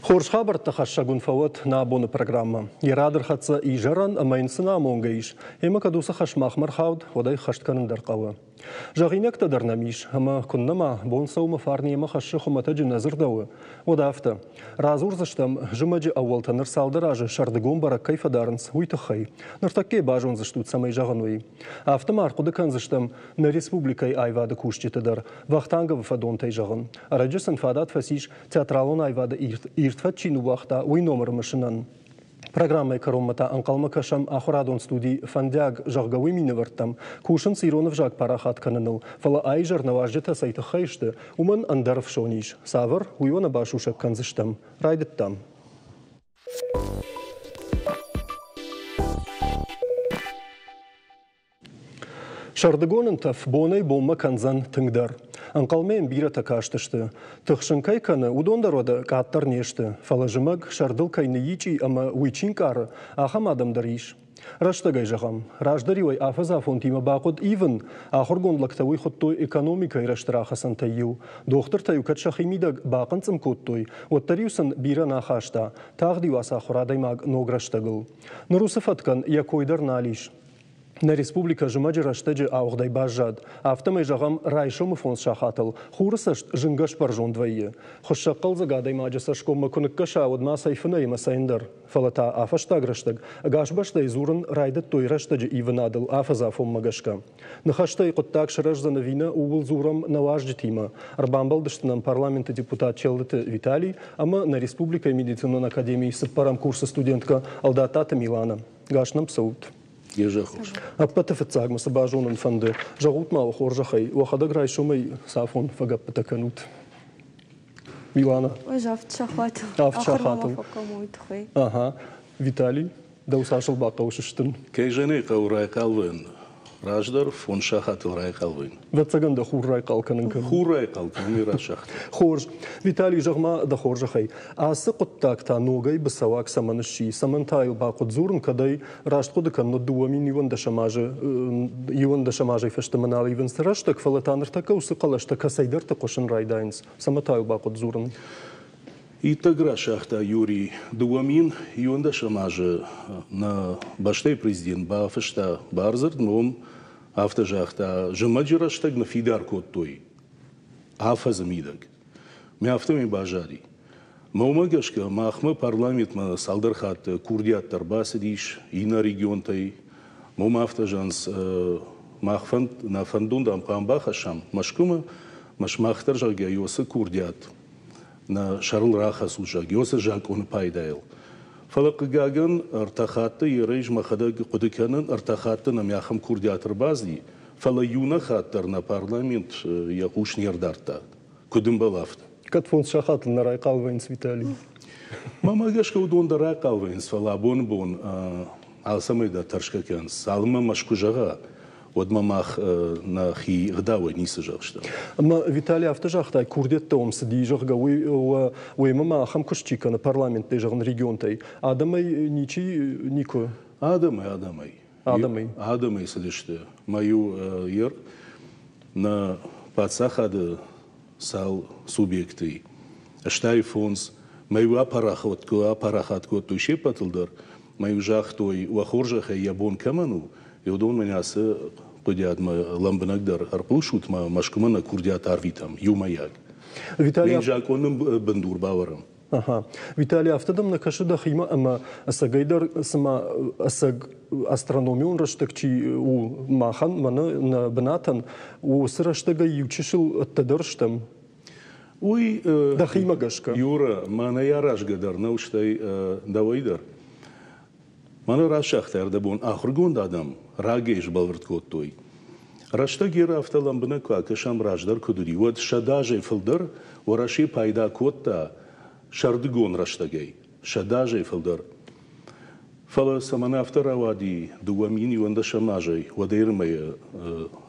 Хорш хабар тахашагун фавот на абоны программа. Ярадыр хатса и жаран амайнсына монгайш. Ема кадуса хашмах мархауд, водай хаштканын дарқавы. Жағинек тадар намиш, ама күннама бон саума фарни ема хашы хуматаджи назырдауы. Одафта. Разур заштам жымаджи ауалтаныр салдыражы шардыгон барак кайфадарынс уйтахай. Нартакке бажон заштут самай жағануи. Автомар кудыкан заштам на республикай айвады кушчи тадар. Вахтангавы фадон тай жағын. Араджысын фадат фасиш театралон айвады иртфатчину вахта уй номер машинан. Программой коромата анкалма кашам ахурадон студии фандяг жағгауи миневартам. Кушын сиронов жаг парахат кананыл. Фала айжар наваждета сайта хайшты. Уман андаров шониш. Савар уйона башушак канзыштам. Райдыттам. Шардыгонын таф бонай бомма канзан тыңдар. Анкалмен бира такаштышты. Тыхшынкай каны удондарода каттар нешті. Фалажымаг шардыл кайны ичи ама уйчин кары ахам адамдар иш. Раштагай жағам. Раждаривай афаза фонтима бақуд ивен ахыргонлактавой хоттой экономикай раштырахасан тайю. Доктор таю катшахимидаг бақынцым коттой. Оттариусан бира нахашта. Тағдиу асахурадаймаг нограштагыл. Нұрусыфаткан якойдар налиш. На республика жымаджи раштаджи ауғдай бажад. Автомай жағам райшымы фонс шахатыл. Хурысаш жынгаш баржон двайы. Хошшаққал загадай маджи сашкомма күніккаша ауыдма сайфына ема сайындар. Фалата афаштаг раштаг. Гашбаштай зурын райдат той раштаджи иванадыл афаза фоммагашка. Нахаштай құттак шыраж занавина уғыл зурам наважджи тима. Арбамбалдыштынан парламенты депутат Челдыты Виталий, ама на республика медицинон академии сыппарам курса студентка Алдатата Милана. Гашнам саут. Аппатафт сагмаса бажонын фанды. Жағутмау хоржахай. Уахада грайшумай сафон фагаппатаканут. Милана. Афт шахатыл. Афт шахатыл. Ага. Виталий. Да усашыл бақаушыштын. Кейжене қаурай қалвын. Раждар фон шахатыл рай қалвын. Ватсаганда хуррай қалканынкан. Хуррай қалкан мира шахты. Хорж. Виталий жағма да хоржахай. Асы құттакта ногай бісавак саманыши. Самантайыл бақуд зурын кадай раштқудыкан но дуамин иван да шамажай фештаманал иван сыраштак фалатаныртака усы қалаштака сайдарта қошын райдайнс. Самантайыл бақуд зурын. И тагра шахта Юрий Дуамин и он дашамаже на баштай президент бафашта барзард ном автожахта жамаджира штаг на фидар кот той афазамидаг ми автоми бажари маумагашка махма парламент ма салдархат курдиат тарбасидиш и на регион тай мом автожанс махфан на фандундам памбахашам машкума машмахтар жаге йосы курдиат на Шарл Рахас уже геоса жак он пайдайл. Фалакгаган артахатты ерейж махада кудыкянын артахатты на мяхам курдиатр базли. Фалаюна хаттар на парламент якуш нердарта. Кудым балафт. Катфон шахатл на райкалвайнс Виталий. Мамагашка удонда райкалвайнс фалабон алсамайда таршкакянс. Алма машкужага. Вот мамах на хи гдавой не сажал что. Ама Виталий автожахтай курдет том сиди жахга уй мама хам кушчика на парламент тежан регион тай. Адамай ничи нико. Адамай сидиште. Мою ер на пацахады сал субъекты. Аштай фонс мою апарахатко туше патылдар. Мою жахтой уахоржаха ябон каману. И удон меня с подят ма ламбанагдар арпушут ма машкумана курдят арвитам юмаяг. Виталий жаконым бандур баварам. Ага. Виталий автодам на кашуда хима ама асагайдар сама асаг астрономион раштакчи у махан мана на банатан у сраштага ючишил оттадарштам. Уй да хима гашка. Юра мана ярашгадар науштай давайдар. Мана рашахтар дабон ахргонд адам рагеш балвард коттой. Рашта гера автоламбна кашам раждар кудури. Вот шадаже филдер вораши пайда котта шардгон раштагей. Шадаже филдер. Фала самана автора вади дуамин юанда шамажей вадермая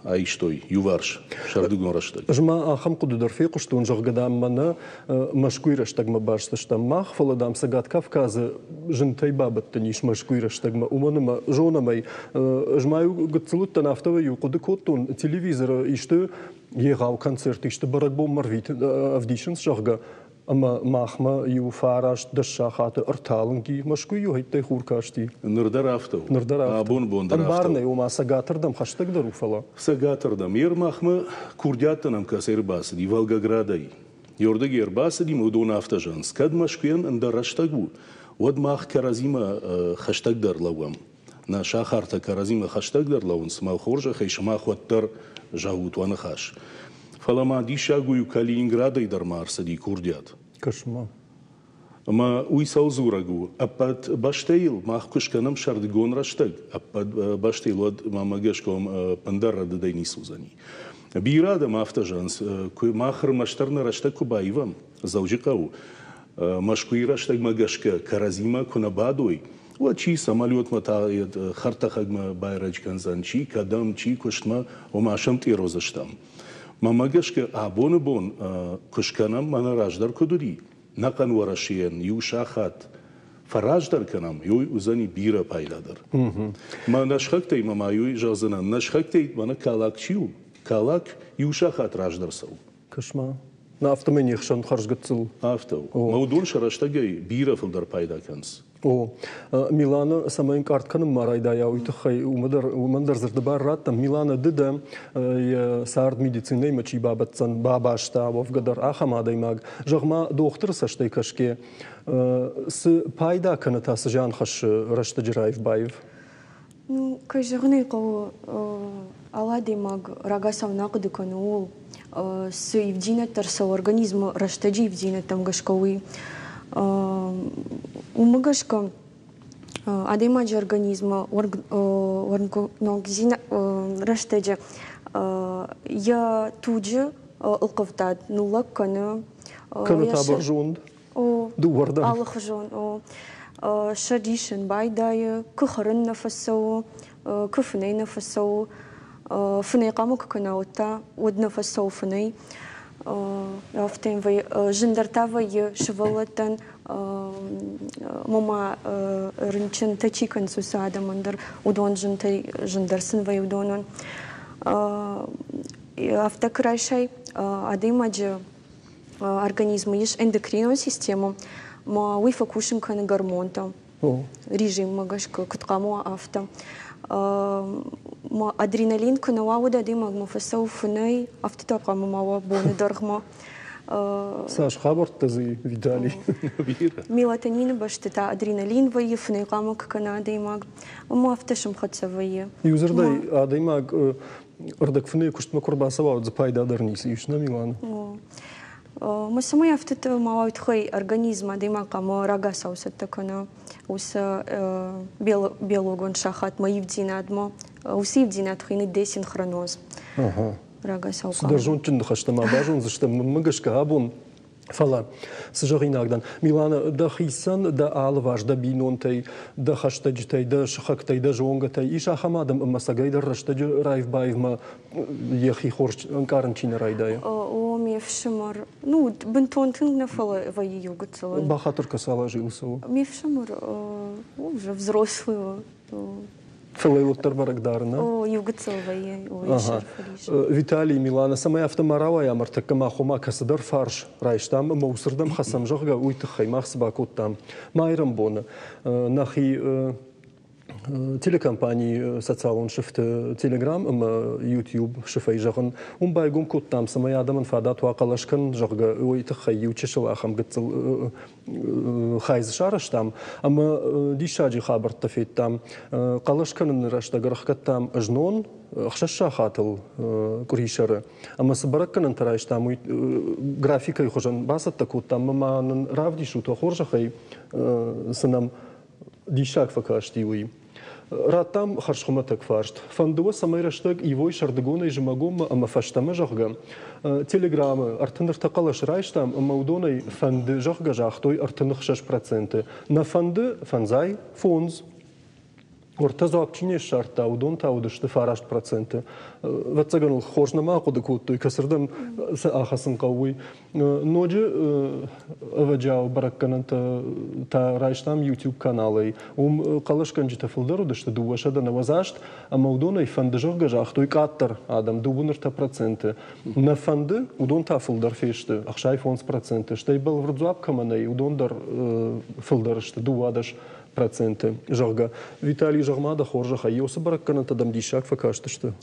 айштой юварш шардугон раштаг. Жма ахам кудудар фику что он жагадам мана машкуйраштаг ма башташтам мах фала дам сагат Кавказа жинтай бабат таниш машкуйраштаг ма уманыма жонамай жмаю гцлутта нафтова юкуды коттун телевизора ишты егау концерт ишты баракбом марвит авдишин жага. Ама махма ю фараш дашахаты арталынги машкуй ю хайттай хуркашти. Нырдар автов. Абон бондар автов. Барны ума сагатырдам хаштаг дару фала. Сагатырдам. Ер махма курдяттанам кас Эрбасади Волгоградай. Йордаг Эрбасади мудон автожан. Скад машкуян андараштагу. Вад мах каразима хаштаг дар лавам. На шахарта каразима хаштаг дар лавун смал хоржа хайшмах ваттар жагут ванахаш. Фалама дишагую Калининграда и Дармарсади курдят. Кошмар. Ма уйсаузурагу. Апад баштейл махкушканам шардгон раштаг. Апад баштейл од мамагашком пандарра дадайни сузани. Бирада мафтажанс кой махр маштарна раштаг кубаивам заужикау. Машкуи раштаг магашка каразима конабадой. Чи самолет матает хартахагма байрачканзан чи кадам чи кушма омашам тирозаштам. Мамагашка абон кушканам мана раждар кудури. Накан варашиен юшахат фараждар канам юй узани бира пайдадар. Ма нашхактай мама юй жазана нашхактай мана калак чиу. Калак юшахат раждар сау. Кошмар. На автомених шан харжгатцыл. Автов. Маудун шараштагай бира филдар пайда канс. О, Милана самайн картканым марайда я уйтахай умандар зардабар раттам Милана дыда сард медицинай мачи бабатсан бабашта вовгадар ахамадай маг жагма доктор саштай кашке с пайда каната сажан хаш рашта жираев баев. Ну, каждый кого алади маг рагасав нагды канул с ивдинатор со организма раштаджи ивдинатам гашковый. Умагашка адемаджи организма органогзина раштеджи я тут же алковтад нулак кана табаржунд дуардан алхажон шадишен байдая кухарен нафасо куфней нафасо фней камук канаута од нафасо фней Афтем вы жендартавы шевалатан мама рынчен тачикан сусада мандар удон жентай жендарсын вы удонон автокрашай адымаджи организма еш эндокринную систему ма уй фокушим каны гормонта режим магашка куткамо авто адреналин канауада димаг мафасау фунай автотапка мамава боны даргма Саш хабарт тазы видали мелатонин баштата адреналин вайы фунай камак кана димаг ма автошым хатса вайы юзердай адимаг ырдак фунай куштма курбасава за пайда дарниси ишна Милана ма самай автото мавайт хай организма димаг кама рагасау саттакана уса биологон шахат ма ивдинадмо уси ивдинад хины десинхроноз рагасау сдержун чин хаштама бажун заштам магашка абун фала сжагинагдан Милана да хисан да алваш да бинонтай да хаштаджтай да шахактай да жонгатай иша хамадам масагайдар раштаджи райвбаевма ехи хорч каранчина райдая о мефшамар ну бентонтин на фала вай югацала бахатор касала жился мефшамар уже взрослый Фалейлоттар барагдарна. О, югацовая, Виталий Милана самая автомарава я мартака махома касадар фарш райштам маусырдам хасам жага уйтахай махсбакут там майрам бона нахи телекомпании социалон шифт телеграм YouTube шифай жагын байгум кут там самая адамын фадат вакалашкан жага уйтахай ючешла хам гыцыл хайз шараш там ама дишаджи хабар тафит там калашканын рашта гарахкат там жнон хшаша хатыл куришары ама сбаракканын тарайш там графика хожан басат такут там маманын равдишу то хоржахай сынам дишак факаштиуи Ратам харшхуматак фаршт. Фандуа самайраштаг ивой шардагона и жимагома ама фаштама жахга. Телеграммы артыныр тақалаш райштам маудоной фанды жахга жахтой артынық 6%. На фанды фанзай фонз ورتزو أبتشيني شرطة ودون تاودش تفارشت برسنت وتسجن الخوشنا ما قد كوت يكسردم سأخسن قوي نوجي أوجاو بركنا تا رايشتام يوتيوب كانالي قالش كان جت فلدر ودشت دوشة ده نوزاشت أما ودون يفندجو جاختو يكاتر آدم دوبنر تا برسنت نفند ودون تا فلدر فيشت أخشاي فونس برسنت شتيبل ورزواب كماني ودون در فلدرشت دوادش проценты жага. Виталий Жагмада хоржа хайосы бараккана тадам дишак факаштышты.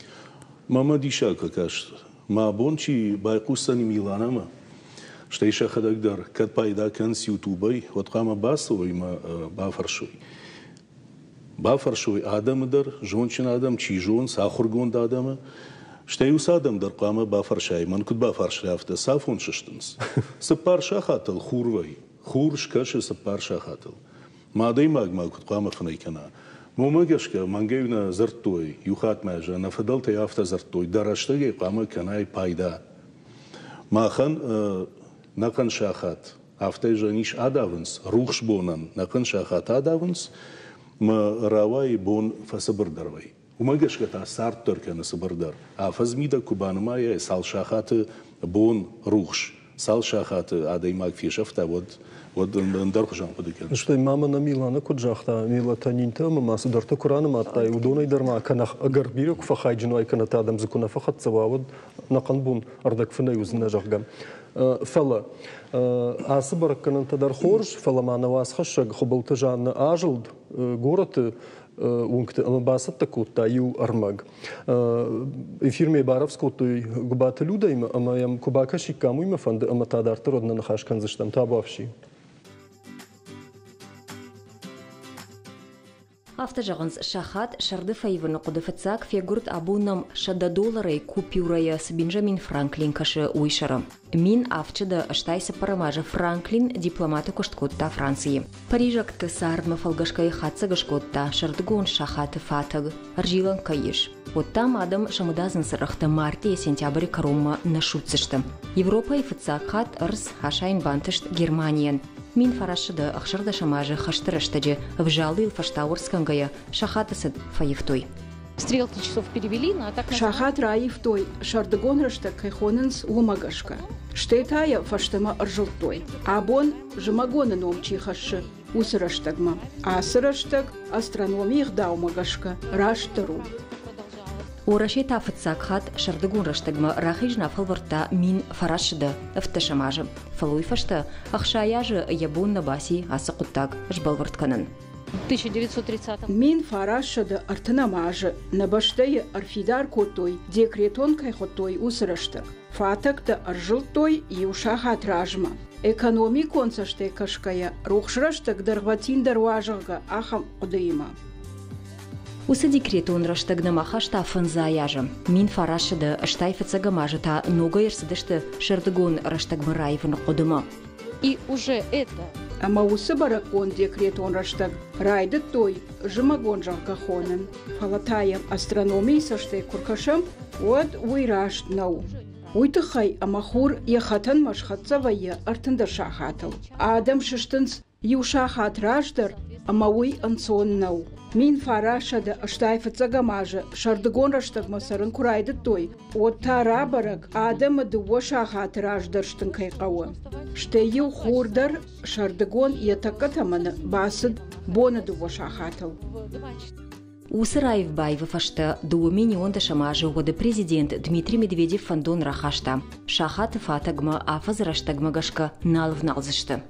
Мама дишак факашты. Ма бончи байкустани Миланама. Штейша хадагдар кад пайда канс ютубай вот кама басовый ма бафаршуй. Бафаршуй адамдар жончин адам чи жон сахургонд адама. Штейус адамдар кама бафаршай ман куд бафаршляфта сафон шыштынс. Сапарша хатал хурвай. Хуршкаши сапарша хатал. مادەی ماگماکوت قامەخنەیکەنا مۆمەگەشکە مانگەیونە زەرتۆی یوخات ماژە نەفەدەڵتە یافتە زەرتۆی دەڕەشتەگەی قامە کەنای پایدا ماخەن نەقەن شاخات ئافتەی ژەنیش ئاداونس ڕوخش بۆنن نەقەن شاخات ئاداونس مە ڕاوای بۆن فەسەبر دەڕوەی ومەگەشکە تا سارد دەرکەنە سبەر دەر ئافەزمیدە کوبانمایە ساڵ شاخاتە بۆن ڕوخش ساڵ شاخاتە ئادەی ماگ فێشەفتە ودندرخشان قدك. شتى ماما نميلانا كجاختا ميلا تانينتا ماما سدرتا كورانا ماتاي ودونا يدرما كان اگر بيرك فخايجنو اي كانت ادم زكونا فقط سواود نقنبون اردك فنا يوزنا جاخغام فلا اسبر كانت در خورج فلا ما نواس خشق خبلتجان اجلد город ونكت اما باسط تكوتا يو ارمغ فيرمي بارفسكوتو غبات لودايم اما يم كوباكا شيكامو يم فند اما تادارت родна нахаш канзыштам табавши Автожагынс шахат шарды файвыны кудыфыцак фигурт абунам шада доллары купюрая с Бенджамин Франклин кашы уйшары. Мин авчыда ыштайсы парамажы Франклин дипломаты кошткотта Франции. Парижак тысардма фалгашкай хатса гашкотта шардыгон шахаты фатыг аржилан кайыш. Вот там адам шамудазын сырыхты марте сентябрь карумма на шутсышты. Европа и фыцак хат ырс хашайн бантышт Германиян. Мин фарашыды ахшырда шамажы хаштырыштыжы вжалыл фаштаурскангая шахатысыд фаифтой. Стрелки часов перевели на так. Шахат раифтой шардыгон рышты кайхонынс умагашка. Штетая фаштыма ыржылтой. Абон жымагонын омчи хашы усырыштыгма. Асырыштыг астрономиях даумагашка раштыру. Ураши тафыцак хат шардыгун раштыгма рахижна фалварта мин фарашыды ыфтышамажы. Фалуй фашты ахшаяжы ябун набаси асықуттаг жбалвартканын. 1930 Мин фарашыды артынамажы набаштайы арфидар котой декретон кайхотой усырыштыг. Фатакты аржылтой юшахат ражма. Экономикон сашты кашкая рухшырыштыг даргватин дарважыга ахам кудыйма. Усы декретон раштыгна махашта фанзаяжы. Мин фарашыды ыштайфыцага мажыта нога ерсыдышты шардыгон раштыгмы райвын кудыма. И уже это. Ама усы баракон декретон раштыг райды той жымагон жағгахонын. Фалатаем астрономии сашты куркашым вот уйрашт нау. Уйтыхай амахур яхатан машхатса вайя артында шахатыл. Адам шыштынс юшахат раждар ама уй ансон нау. Мин фарашады ыштайфыцага мажы шардыгон раштыгма сарын курайды той. Вот тара барак адамы дуо шахат раждарштын кайқауы. Штейю хурдар шардыгон ятакатаманы басыд боны дуо шахатыл. Усыраев байвы фашты дуомини онда шамажы годы президент Дмитрий Медведев фандон рахашта. Шахаты фатагма афаз раштагма гашка налв налзышты.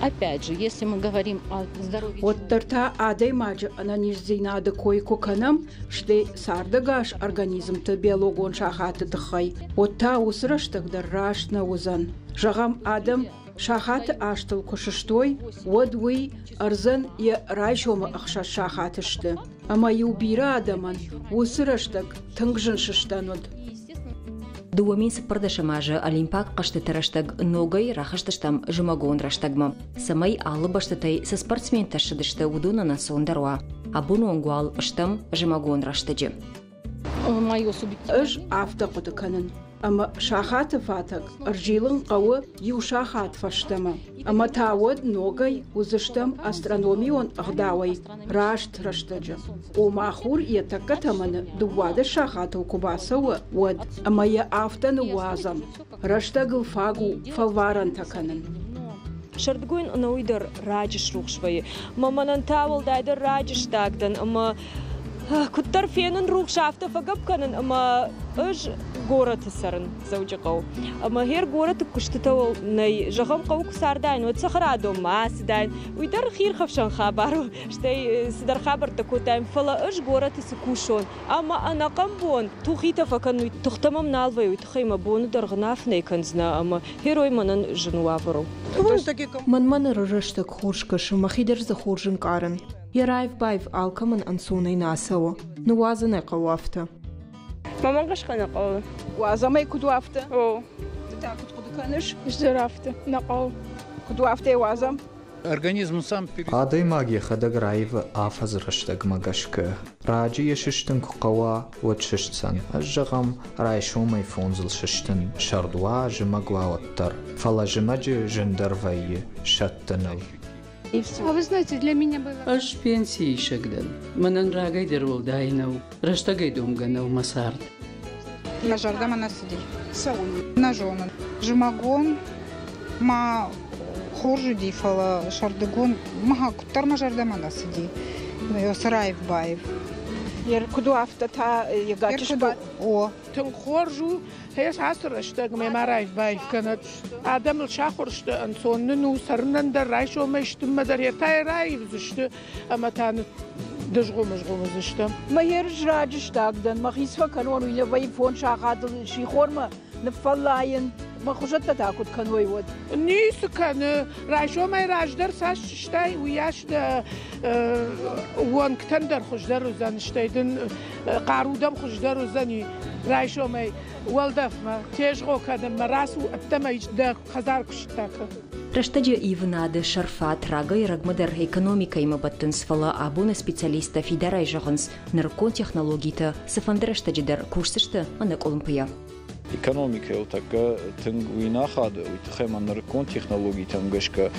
Опять же, если мы говорим о здоровье... Вот тарта адай маджа ананиззинады койко канам, шты сардагаш организм-то биологон шахаты дыхай. Вот та усыраштагдар рашна узан. Жагам адам шахаты аштыл кушыштой, вот вы арзан и райшома ахша шахатышты. Ама юбира адаман усыраштаг тынгжын шыштануд. Дуомин сыпырда шамажы олимпак қашты тараштаг ногай рахаштыштам жымагон раштагма. Самай алы баштытай со спортсмен ташыдышты удунана сондаруа. Абуну онгуал ыштам жымагон раштыжы. Мое субъективное... Ыж авто кудыканын. أما شاخات فاتك أرجيلن قوة يو شاخات فشتما أما تعود نوغي وزشتم أسترونوميون أغداوي راشت رشتجا وماخور يتكتمن دواد الشاخات وكباسة ود أما يأفتن وازم رشتغل فاقو فالوارن تكنن شردقوين أنه يدر راجش روح شوي ما من نتاول دايدر راجش تاقدن أما كتر فينا نروح شافته فقب كنن أما إيش قورة تسرن زوجي قو أما هير قورة كشتتو ني جغم قو كسار داين وتسخر عدو ماس داين ويدر خير خفشان خبرو شتي سدر خبر تكو داين فلا إيش قورة تسكوشون أما أنا قنبون توخيته فكن تختمم نالوي وتخيم بون در غنافني كنزنا أما هيروي منن جنوافرو من رشتك خورشكش ومخيدر زخورجن قارن يرايف بايف آلكمن أنسوني ناسوا نوازن قوافته ماما قشقنا قو وازم كدوافته او تاكد كدكنش اشترافته نقو كدوافته وازم Организм сам Адай магия хадаг райв афаз раштаг магашка. Раджи ешиштен куқава вот шиштсан. Ажжагам райшумай фонзл шиштен шардуа жимагва оттар. Фала жимаджи жендарвай шаттанал. А вы знаете, для меня было... Аж пенсии шагдан. Манан рагай дервол дайнау. Раштагай думганау масард. На жардама насиди. Саун. На жонан. Жимагон ма خورج دي فلا شردقون ما كتر ما جردما نسدي يسرايف بايف يركضوا عفتها يقاتش او تنخرجوا هي عصر اشتاق ما رايف بايف كانت ادم الشاخر اشت انسون نو سرنن در رايشو ما يشتم در يتاي رايف زشت اما تان دجغو مجغو زشت ما يرج راجش تاقدن ما خيسفا كانوا يبي فون شاقات شي خورما نفلاين ما خشت تاكد كان ويود نيس كان رايشو ما راج در ساش شتاي وياش وان كتندر خوش در وزن شتايدن قارودم خوش در وزني رايشو ما والدف ما تيجغو كدم مراسو اتما ده خزار كشتاك Раштаджи ивнады шарфат рага и рагмадар экономика има баттынс фала абуна специалиста фидара и жаханс наркон технологита сафандраштаджидар курсышты анак олимпия. Экономика елтака тынгуина хады, уйтхема наркон технологии тамгашка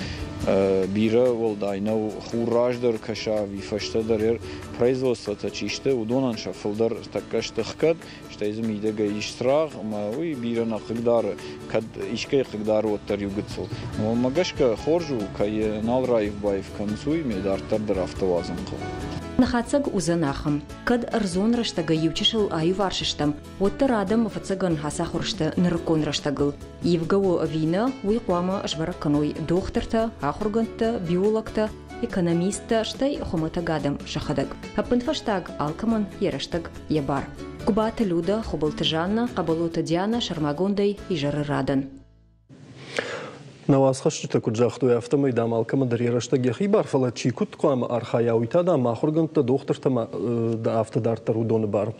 бира волдайнау хураждар каша вифаштадар производство тачиште удонан шафылдар такаштыхкад штайзм идега иштраг ма уй бира на хыгдар кад ишке хыгдар оттар югыцыл. Но магашка хоржу кай налраев байв консуй медартар драфтовазан кыл. Нахацаг узанахам, кад арзон раштага ючишыл аю варшиштам, оттар адам фацаган хасахуршта наркон раштагыл. Евгаво вина уйқуама ажвараканой дохтарта, ахурганта, биологта, экономиста штай хоматагадам шахадаг. Апынфаштаг алкаман ераштаг ябар. Кубата люда, хубалтажана, кабалута диана, шармагондай и жарарадан. نوازخشت کجاخت و افتم ایدام آلکم دریارشت گیخی بار فلات چی کت قام آرخایاوی تا دام آخرگن تا دختر تما دا افت دار ترو دون بار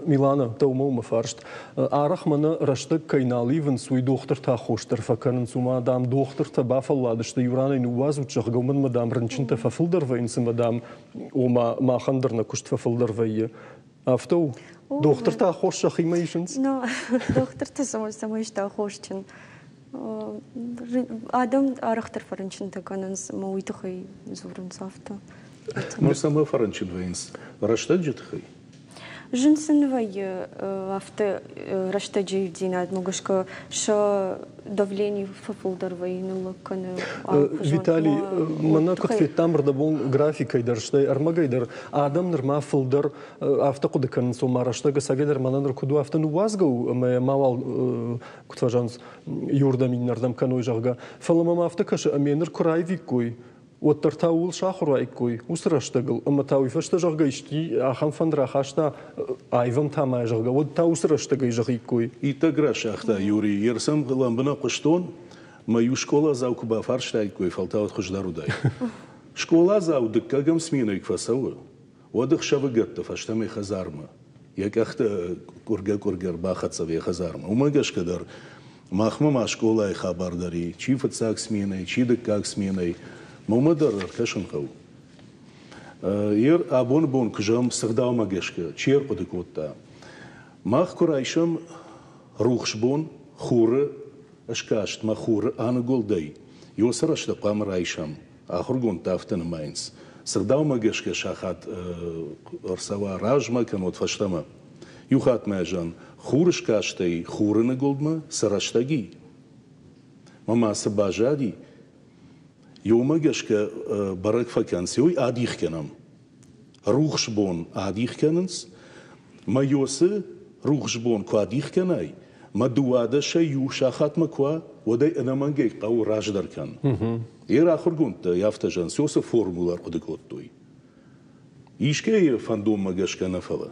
میلانا تو مو مفرشت آرخ من رشت کینالی ون سوی دختر تا خوشتر فکرن سوما دام دختر تا بافلادش تا یورانی نواز و چخ گومن مدام رنچن تا ففلدر و اینس مدام و ما خندر نکشت ففلدر ویه افتو دختر تا خوش خیمیشنس نه دختر تا سمایش تا خوشچن آدم آرختر فرنچن تکاننس مویت خی زورن صافتا. ما سما فرنچن وینس رشته جت خی. جنسن وی افت رشته جیب دینات مگشک شا давление ففولدر وی نلکنه. ویتالی من کت فی تامر دبون گرافیکی درشته ارمگی در آدم نرما فولدر افت قد کن سو مارشته گساگی در من نر کدو افت نوازگو ماوال کت فجانس یوردمی نردم کنوی جاگا فلما ما افت کش امینر کرایوی کوی وترتاول شاخر ایکوی وسرشتگل اما تاوی فشت جاگا اشتی آخام فندرا خاشتا ایوم تامای جاگا ود تاو سرشتگی جاگی کوی. ایتگرا شاختا یوری یرسم غلام بنا قشتون ما یو شکولا زاو کبا فرشتا ایکوی فلتاوت خوش دارو دای. شکولا زاو دکگم سمینه ایک فسوه ودخ شبگت فشتا می خزارما یک اخت کرگر باخت سوی خزارما و مگش کدر ماخما شکولا خبر داری چی فتساک سمینه چی دکاک سمینه ممدر كشن خو ير أبون بون كجام سخداو ماجشك شير قد كوتا ما خكرايشم روخشبون خورة أشكاشت ما خورة أنا قول داي يوسرش تقام رايشم آخر قون تافتن ماينس سرداو ما قشك شاخات أرسوا راج ما كانوا تفشتما يوخات ماجان خورش كاشتي خورة نقول ما سرشتاقي ما سباجادي يوم قشك برك فكانسيوي آديخ كنام روخشبون آديخ كننس ما يوسي روخشبون كواديخ كناي ما دواده شيء يوشاخات مكوا ودي أنا منجي قو راجدر كان إير آخر قنت يافتجان سيوسي فورمولار قدقوت دوي إيشكي فاندوم مجاش نفلا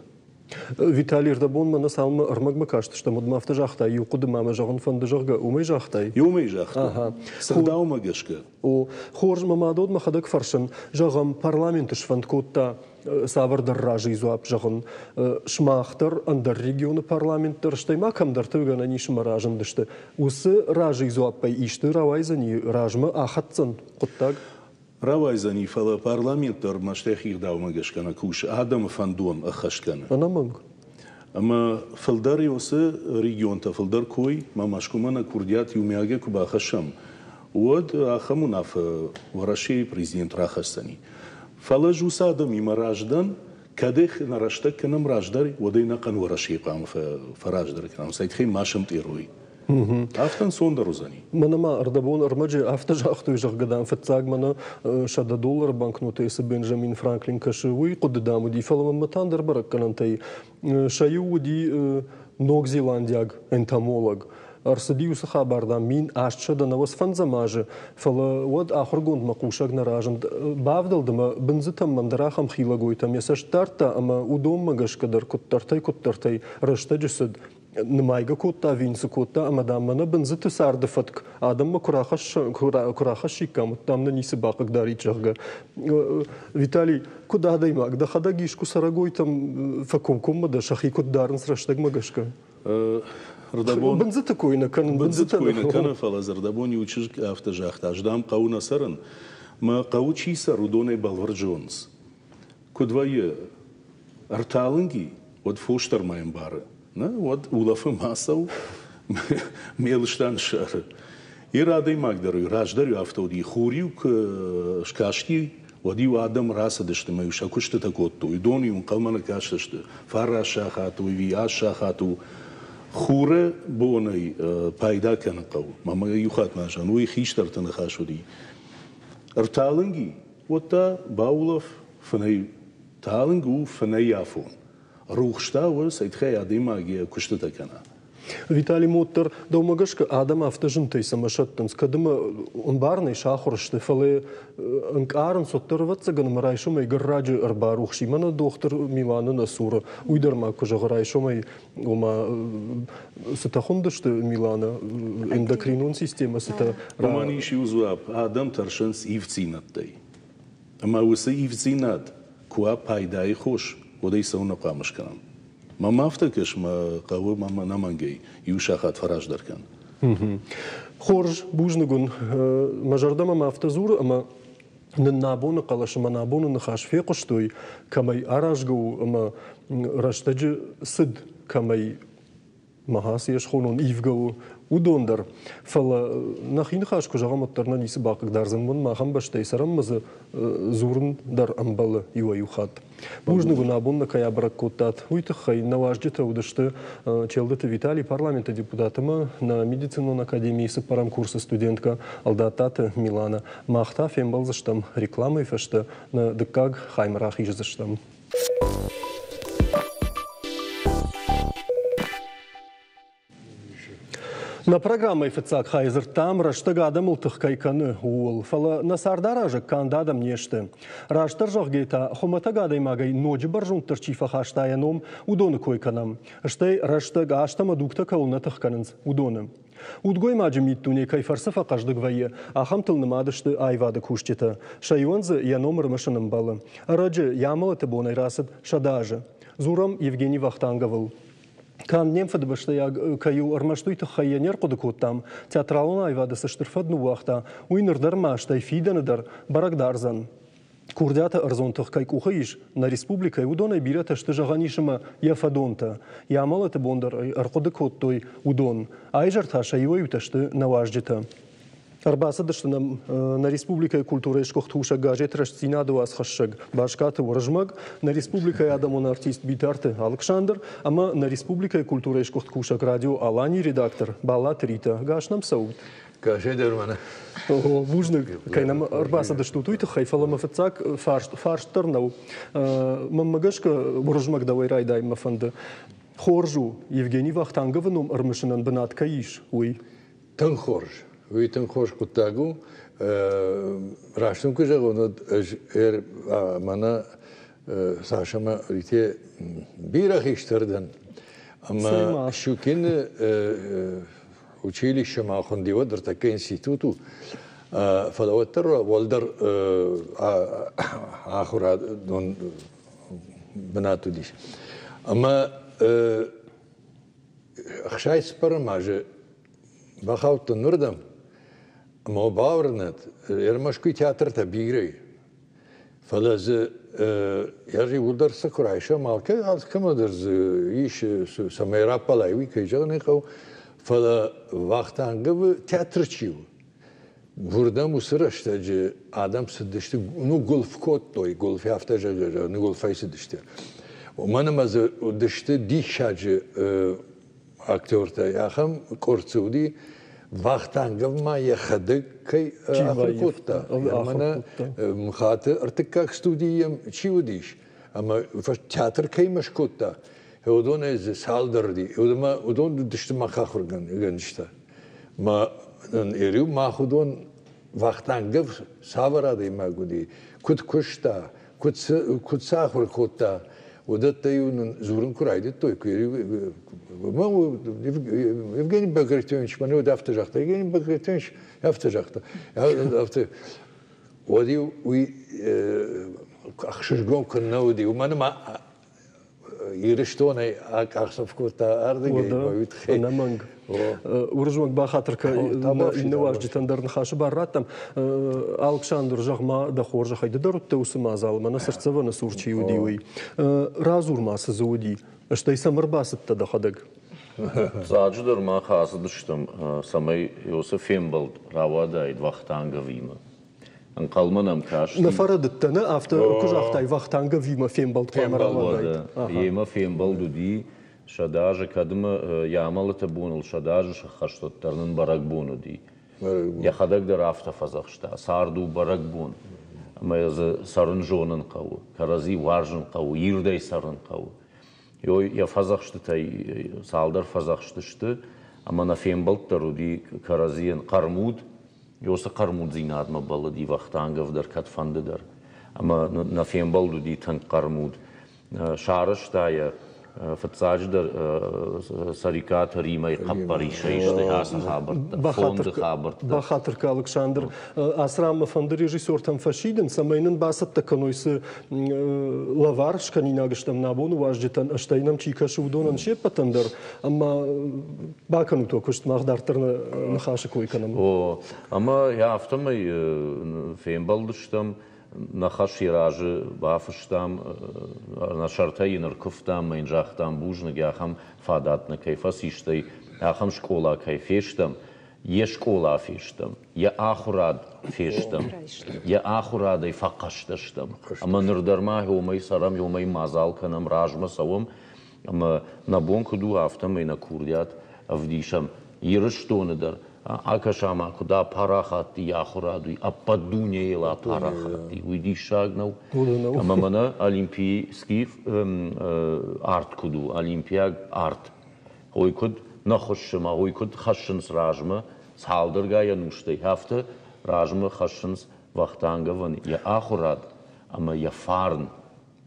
Виталий Рдабон мана салма армаг макашт, что мод мафта жахтай, юқуды мама жағын фанды жағға умей жахтай. Умей жахтай. Сырдау магашка. О, хорж мамадод махадак фаршын, жағым парламентыш фандкотта савардар ражи изуап жағын шмахтар андар регионы парламенттар, штай макамдар төвгана нишма ражын дышты. Усы ражи изуаппай ишты равайзани ражмы ахатцын құттаг. Равайзани фала парламенттар маштехих даумагашкана куш адам фандон ахашкана. Она мог. Ама фалдар йосы регионта фалдар кой мамашкумана курдят юмяге куба хашам. Уад ахамунаф вараши президент рахастани. Фала жуса адам има раждан кадех нараштак канам раждари водайна кан вараши пам фараждар канам сайдхи машам тируй. Афтан сондарузани. Манама Ардабон армаджи автожахту жахгадан фатсаг мана шада доллар банкноты с Бенджамин Франклин кашуи куддаму ди фалам матандер баракканантай шаю ди Ног Зеландияг энтомолог арсадию сахабардан мин ашча да навас фанзамаже фала вад ахргунд макушаг наражен бавдалдама бензитам мандарахам хилагойтам ясаштарта ама удом магашкадар куттартай раштаджисад نمایگه کوتا وینس کوتا اما دامنا بنزت سرد فتک آدم ما کراخش کم تام نیست باقی داری چهگه ویتالی کدا دای ماگ ده خدا گیش کو سرگوی تام فکم کم ده شخی کد دارن سرشتگ مگش که بنزت کوینه کن بنزت کوینه کن فلاز ردبونی وچش افتجاخت اجدام قونا سرن ما قوچی سرودونه بالور جونز کدوای ارتالنگی ود فوشتر مایم باره Вот улафы масау мелштан шар. И радой магдару, раждарю автоди хурию к шкашки, води адам раса деште маю шакуште такоту. И дони он калмана каште фара шахату и ашахату хуре бонай пайда канакау. Мама юхат наша, ну и хиштарта нахашуди. Арталанги, вот та баулов фанай талангу фанай яфон. روخشتاول سيدخي عديماجي كشتة كنا. Виталий Моттер доумагашка Адам автожинтай самошаттанс, кадыма унбарный шахуршты фалы анкарн соттырватса ганам райшумай гарраджи арбарухши, мана доктор Милана Насура, уйдарма кожа райшумай ума сатахундашты Милана эндокринон система сата. Романиши узвап Адам таршанс ивцинаттай. Ама усы ивцинат куа пайдай хош. ودي سونا قامش كلام ما افتكرش ما قوي ما نمانجي يوشاخات فراج در كان خورج بوجنغون مجردما ما افتزور اما ننابون قلاش ما نابون نخاش في قشتوي كماي اراجغو اما رشتج سد كماي مهاس يشخونون ايفغو удондер фала нахин хаш кожагаматтарна ниси бакык дарзанмын махам баштай сараммазы зурн дар амбалы юаюхат бужны гуна бунна кая браккотат уйтахай наваждыта удышты челдыты Виталий парламента депутатыма на медицинон академии сапарам курсы студентка алдататы Милана махта фембал заштам рекламы фешта на дыкаг хаймрах иж заштам. На программе ФЦАК Хайзер там раштага адам ултыхкайканы уол. Фала насардаража кандадам нешты. Раштар жоггейта хоматагада имагай ноджи баржунтар чифа хаштаяном удоны койканам. Штай раштага аштама дукта каулна тыхканынс удоны. Удгой маджи миттуне кайфарсафа каждыгвае, ахамтыл намадышты айвады кушчета. Шайонзы я номер машиным балы. Раджи ямала тебонай расад шадажы. Зурам Евгений Вахтанговыл. Кан немфад башта я каю армаштуйта хайянер кудыкуттам. Театрална айвады сыштырфадну вахта. Уйнырдар маштай фиданыдар барагдарзан. Курдята арзонтах кайкухаиш на республика удона бирата штыжаганишима яфадонта. Ямалата бондар арходыкот той удон. Айжарта шайой уташты наваждита. Арбасадышты на республика культура ишкохтуша гажет раштинаду асхашшаг. Башкаты уржмаг на республика адамон артист битарты Александр, ама на республика культура ишкохтуша радио Алани редактор Балат Рита. Гашнам саут. Каже дермана. Бужник, кайнам арбасадышты туйты хайфалама фацак фарштарнау. Маммагашка уржмаг давай райдай мафанды. Хоржу Евгений Вахтанговым армышинан бенат каиш. Уй. Тан хорж. Уитен хош кутагу раштым кыжагонод мана сашама рите бирах иштырдан. Ама шукин училище махондива дартака институту фалаваттар волдар ахура дон бенату диш. Ама ахшай спарамаже бахаута нурдам ма баврнат ермашку театрта бигрей фалазы яжи удар сакурайша малка алкамадырз иш самайра палайви кайжаны кау фала вахтангы театрчив burada musırıştacı adam sıdıştı nu golf kottoy golf haftajı nu golfay sıdıştı o manamazı dıştı dişacı aktörte yaxam kortsudi вахтангов мая хадык кай ахыркотта. Мана мхаты артык как студиям чивдиш. Ама театр кай машкотта. Удон ez saldırdı. Udon düştü makahırgan gönüşte. Ma eriu mahudon вахтангов savaradı magudi. Kut kuşta, kut sahırkotta. Удата юн зурун курайды той кери. Евгений Багратионович маны дафта жакта. Евгений Багратионович дафта жакта. Дафта. Оди уй ахшыргон кыннауди. Маны ма ирыштоны аксовкота ардыгы боют хей. Наманг. Уржмак бахатырка инноваж житандарын хашы барраттам. Александр жағма да хоржа хайды дарутта усыма залма на сырцавана сурчи удиуи. Разурмасы зауди. Аштай самырбасытта да хадыг. Zađudar ma hasıdıştım. Samay yosa Fembalд ravada id vaxtanga vima. Anqalmanam kaşti. Nafaradıttana afta kujaqtay vaxtanga vima Fembalд qamaravada. Yema Fembaldu di şadajı kadımı yamalı tabunul şadajı şaxaştotlarının barak bunu di. Ya hadag da rafta fazaqşta. Sardu barak bun. Ama yazı sarın jonun qavu. Karazi varjın qavu. Yirday sarın qavu. Я фазахшты салдар фазахштышты, ама на Fembalд руди каразиен кармуд, ёса кармуд зинадма балы ди вахтангов дар катфанды дар, ама на Fembalд руди тан кармуд. Шарыштая фацаж дар сарикат римай қаппари шайшты хаса хабарт, фонды хабарт. Бахатырка Александр Асрам фонды режиссер там фашиден, самайнын басат таканойсы лавар шканинагыштам набону важжетан аштайнам чикашы удонан шеппатандар, ама бакану токышт мағдартырны нахашы койканам. Ама я автомай Fembalдыштам нахаш иражы бафыштам на шартайыныр кыфтам майнжахтам бужны яхам фадатны кайфасиштай яхам школа кайфештам я школа фештам я ахурад фештам я ахурадай фақашташтам ама нырдарма ёмай сарам ёмай мазалканам ражма савым ама набон куду автам на курдят авдишам ирыштоныдар Акашама куда парахати яхураду, а подуне ела парахати. Уйди шагнал. Мамана олимпийский арт куду, олимпиаг арт. Ой куд нахошма, ой куд хашинс ражма, салдырга я нуштай хафта, ражма хашинс вахтангаван. Я ахурад, ама я фарн.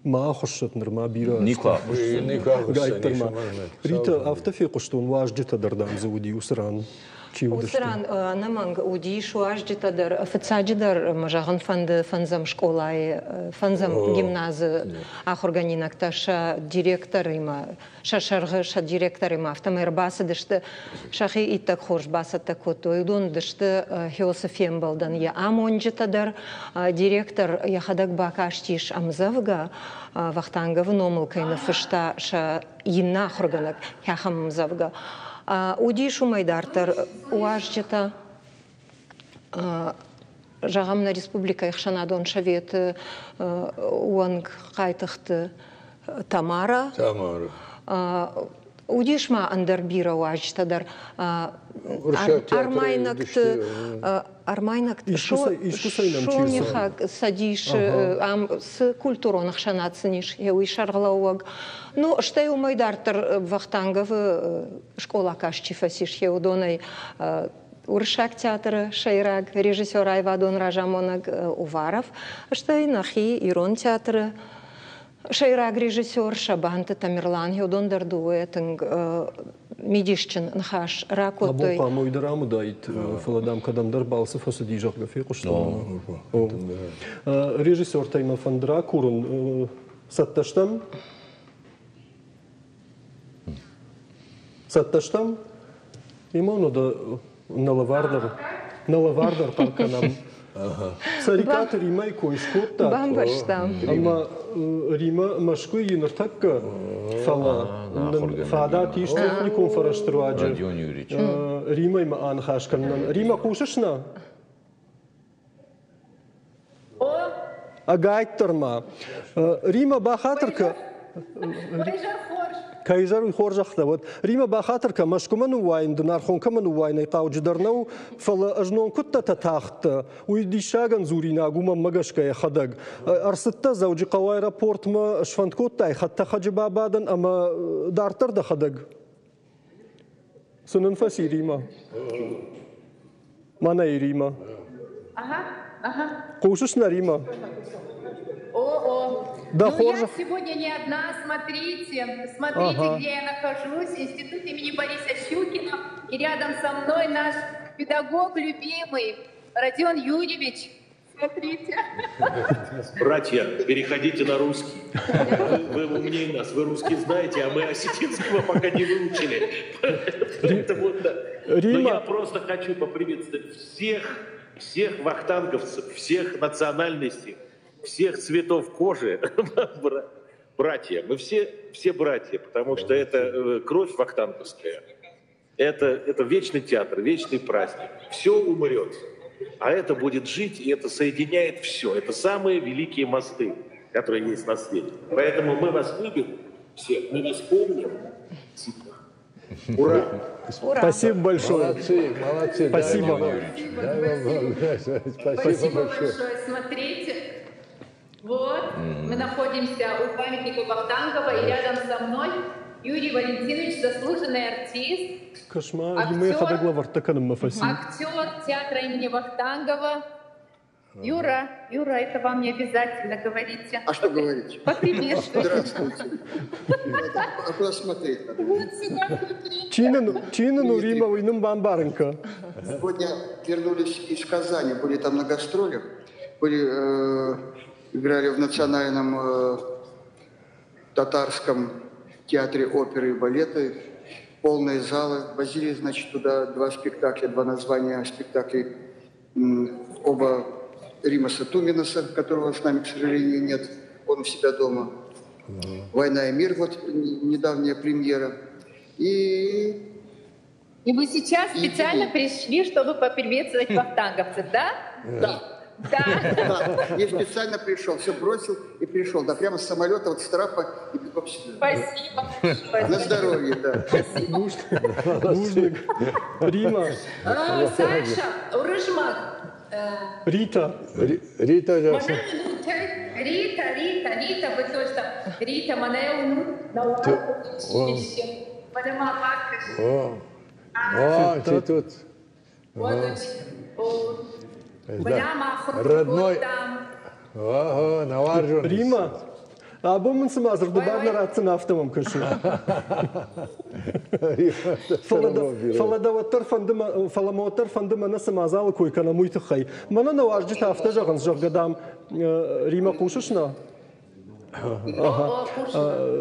ما خشت نرما بيرا نيكا قايد ترما ريتا افتفي قشتون واجدتا دردام زودي وسران Усран наманг удишу аждитадар официальдер мажаган фанзам школай фанзам гимназы ахорганинак таша директор има шашаргы ша директор има автомер басы дышты шахи иттак хорж басы такот ойдон дышты философиям балдан я амонжитадар директор яхадак бакаштиш амзавга вахтангав номал кайна фышта ша имна ахорганак яхам амзавга Удишу майдартар уажджета жағамна республика ихшанадон шавет уанг қайтықты Тамара. Удишма андербира уажджетадар армайнакты шониха садиш ам с культуронах шанацниш я уишарглауаг. Ну, что и у майдартер вахтангов школа кашчи фасиш еудоной уршак театра шайраг режиссер Айвадон Ражамонаг Уваров, что и нахи Ирон театра шайраг режиссер Шабанта Тамерлан еудон дардует медишчин нахаш ракотой. Або по-моему драму дает фаладам кадамдар балсов осудижах гафику что. Режиссер Тайма Фандра Курун сатташтам. Сатташтам именно да налавардар парканам. Сарикат Рима и койшкотта. Бамбаштам. Ама Рима машкуй инертакка фала. Фада тиш техникум фараштруаджи. Рима има анхашкан. Рима кушашна. Агайтарма. Рима бахатарка. Кайзар и хоржахта. Вот Рима бахатарка машкуману вайн, днархонкаману вайн, и таудждарнау фала ажнон кутта татахта. Уйдишаган зурина гума магашка я хадаг. Арсетта зауджи кавай рапорт ма шванткотта и хатта хаджибабадан, ама дартар да хадаг. Сунанфаси Рима. Мана и Рима. Кушаш на Рима. Да, ну, я сегодня не одна, смотрите, где я нахожусь, институт имени Бориса Щукина, и рядом со мной наш педагог любимый Родион Юрьевич. Смотрите. Братья, переходите на русский. Вы умнее нас, вы русский знаете, а мы осетинского пока не выучили. Поэтому, да. Но я просто хочу поприветствовать всех вахтанговцев, всех национальностей, всех цветов кожи, братья. Мы все братья, потому что это кровь вахтанговская. Это вечный театр, вечный праздник. Все умрет, а это будет жить, и это соединяет все. Это самые великие мосты, которые есть на свете. Поэтому мы вас любим всех, мы вас помним. Ура! Ура! Спасибо большое. Молодцы. Спасибо. Спасибо большое. Смотрите. Вот, мы находимся у памятника Вахтангова, и рядом со мной Юрий Валентинович, заслуженный артист, актер театра имени Вахтангова. Юра, это вам не обязательно говорите. А что говорить? Поприветствуйте. Здравствуйте. А куда смотреть? Вот сюда. Чинану Рима и Бамбаренко. Сегодня вернулись из Казани, были там на гастролях, играли в национальном татарском театре оперы и балета, полные залы. Возили, значит, туда два названия спектаклей. Оба Римаса Туминаса, которого с нами, к сожалению, нет. Он у себя дома. «Война и мир», вот недавняя премьера. И вы сейчас специально пришли, чтобы поприветствовать вахтанговцев, да? Да. Да, я специально пришел, все бросил и пришел. Да, прямо с самолета, вот с трапа и бегом сюда. Спасибо. На здоровье, да. Спасибо. Рима. Саша, Урыжмак. Рита. Рита, вы точно. Рита, Манеуну, Науаку, Панама Маркаш. Ты тут. Родной. Наваржен. Рима. А бомбан самазр добавно рад на автомом кашу. فلموتر فندم أنا سمازال كوي كان مويت خي ما أنا واجد تافتجا غنز قدام ريما قوششنا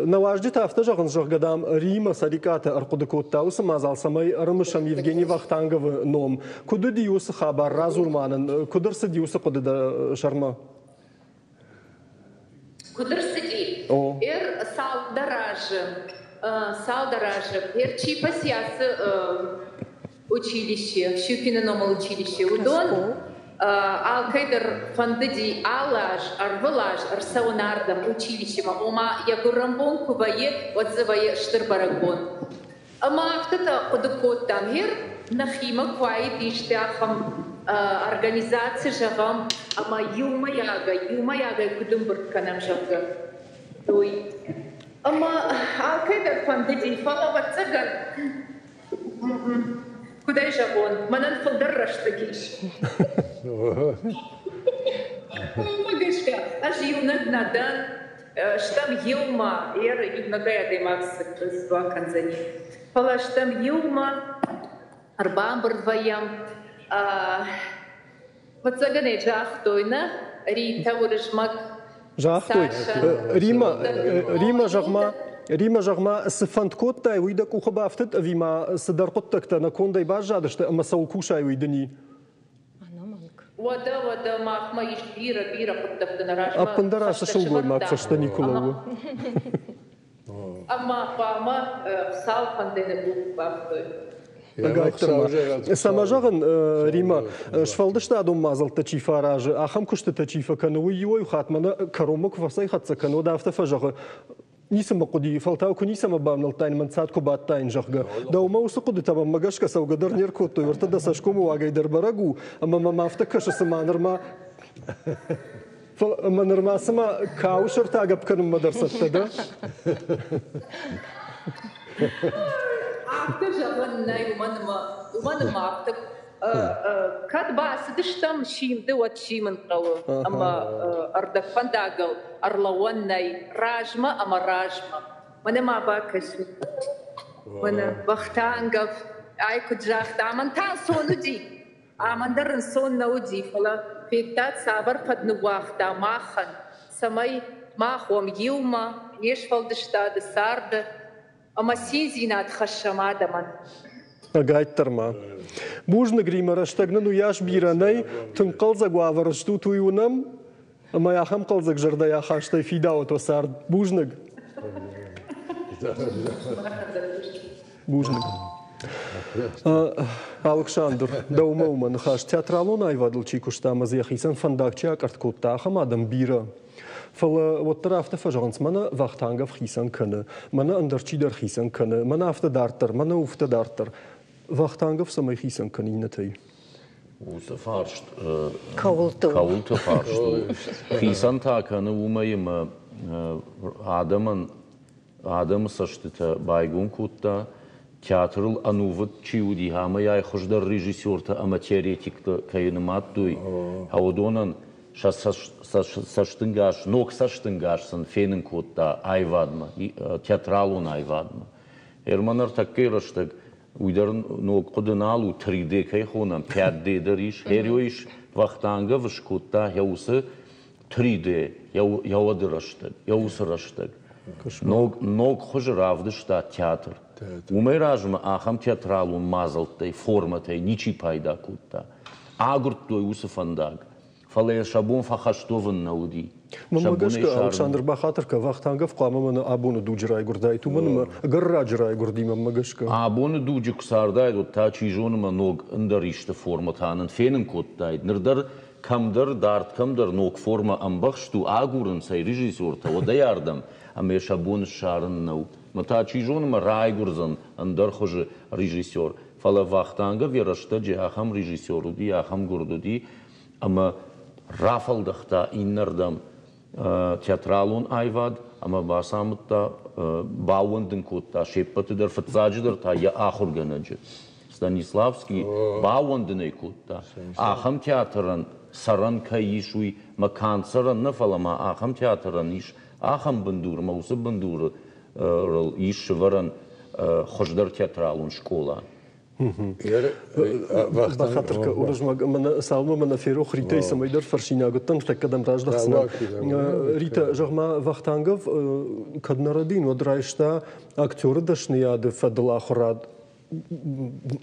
نواجد تافتجا غنز قدام ريما صديقات أرقد كوتا وسمازال سماي رمشم يفجيني وقتانغ نوم كود ديوس خبر رازور مانن كودرس ديوس قد شرما كودرس دي Салдараже, Чипа Сиас училище, Щукино номал училище, Удон, Алкайдер Фандеди, Алаш, Арвалаш, Арсаунардам училище, Ома Ягурамбон, Кубае, отзывае Штырбарагон. Ама кто-то подукот там гер, Нахима Квай, Диштяхам, организация Жагам, Ама Юма Яга, Кудумбурканам Жага. Той. Ama alkayda fandidi fala vatsagan kudai jabon manan faldar rashtagish magashka ajiyunad nadan shtam yilma yunagaya demaks zwa kanzani fala shtam yilma arbam brdvayam vatsagan ejahtoyna rita urishmak جاختوي ريما جغما سفند كوتا ويدك وخبافتت فيما صدر قطك نكون داي باج جادشت اما سوكوشا ويدني ودا ما يش بيرا قطك نراج ابن دراس شو قول ما فشتني كلو اما فما سال فندن بافتوي سامجاغن ريما شفالدشتا ادم مازل تشيفا راج اخم كشت تشيفا كانوا يوي خاتمنا كرومك فصي خاتس كانوا دافت فجغ نيسم قدي فلتاو كنيسم بامل تاين من سات كوبات تاين جغ دو ما وسقد تبا مغش كسو قدر نيركو تو ورتدا سشكم واغي دربرغو اما ما افتكش سمانر ما فمنر ما سما كاوشر تاغب كن مدرسه تدا أفتجأنا ومن أفتك كاتبا سدشتم شيم دوت شيمن قو أما أردك فنداقل أرلواني راجمة أما راجمة وانا ما باكش وانا بختانقف أيكو جاخت عمان تان سونودي عمان درن سون نودي فلا فيتات سابر فد نواختا ماخن سمي ماخوم يوما يشفل دشتا دسارد أما سيزينات خشما دمان. أقايد ترما. بوجن غريما رشتغنا نو ياش بيراني تنقلزق وافرشتو تويونم أما ياخم قلزق جردا يا خاشتي في داوت وصار بوجنق. بوجنق. Александр, Даумоуман, хаш театралон айвадл чикушта мазяхисан фандакча карткота хамадам бира. فلا وترافت فجانس منا وقتانگا خیسان کنه منا اندرچی در خیسان کنه منا افت دارتر منا افت دارتر وقتانگا سمی خیسان کنی نتی وسفارشت کاولت فارشت خیسان تا کنه ومایم آدم سشت بایگون کوتا تئاترل انوفت چیودی همه یای خوش در رژیسور تا اماتریتیک تا کینمات دوی هودونن Саштынгаш, ног саштынгашсын фенин котта айвадма, театралун айвадма. Ерманар таккейраштаг уйдарын ног кодын алу 3D кайхонам, 5D дариш, херёиш вахтанга ваш котта яусы 3D, яуадыраштаг, яусыраштаг. Ног хожи равдышта театр. Умайражма ахам театралун мазалтай, форматай, ничи пайда котта. Агурт той усыфандаг. فلا شابون فخشتوفن نودي. ممكنش كألكسندر بخاطر كوقتانغ في قامة من أبون دوجراي قرداي تو من قراجراي قردي ممكنش ك. أبون دوج كسارداي دو تاچي جون ما نوغ اندريشت فورماتانن فينن كوتاي نردر كمدر دارت كمدر نوغ فورما أمبخشتو آغورن ساي ريجيسور تا ودا ياردم أما شابون الشارن نو ما تاچي جون ما راي قرزن اندر خوش ريجيسور فلا وقتانغ ويرشتا جي أخم ريجيسورو دي أخم قردو دي أما رافل دختا إنردم театралун айвад, ама басамытта бауындын котта шеппаты дар фатзаджыдар та я ахурганаджы. Станиславский бауындын ай котта. Ахам театрын саран каишуй, ма канцаран нафалама ахам театрын иш, ахам бандур, маусы бандур иш варан خجدر تياترالون شكولا بخاطر ورجمك من سالمه من فيروخ ريتا سميدر فرشينا قطن تكدم راج دخسنا ريتا جغما وقتانغف كدنردين ودرايشتا اكتور دشنيا د فضل اخراد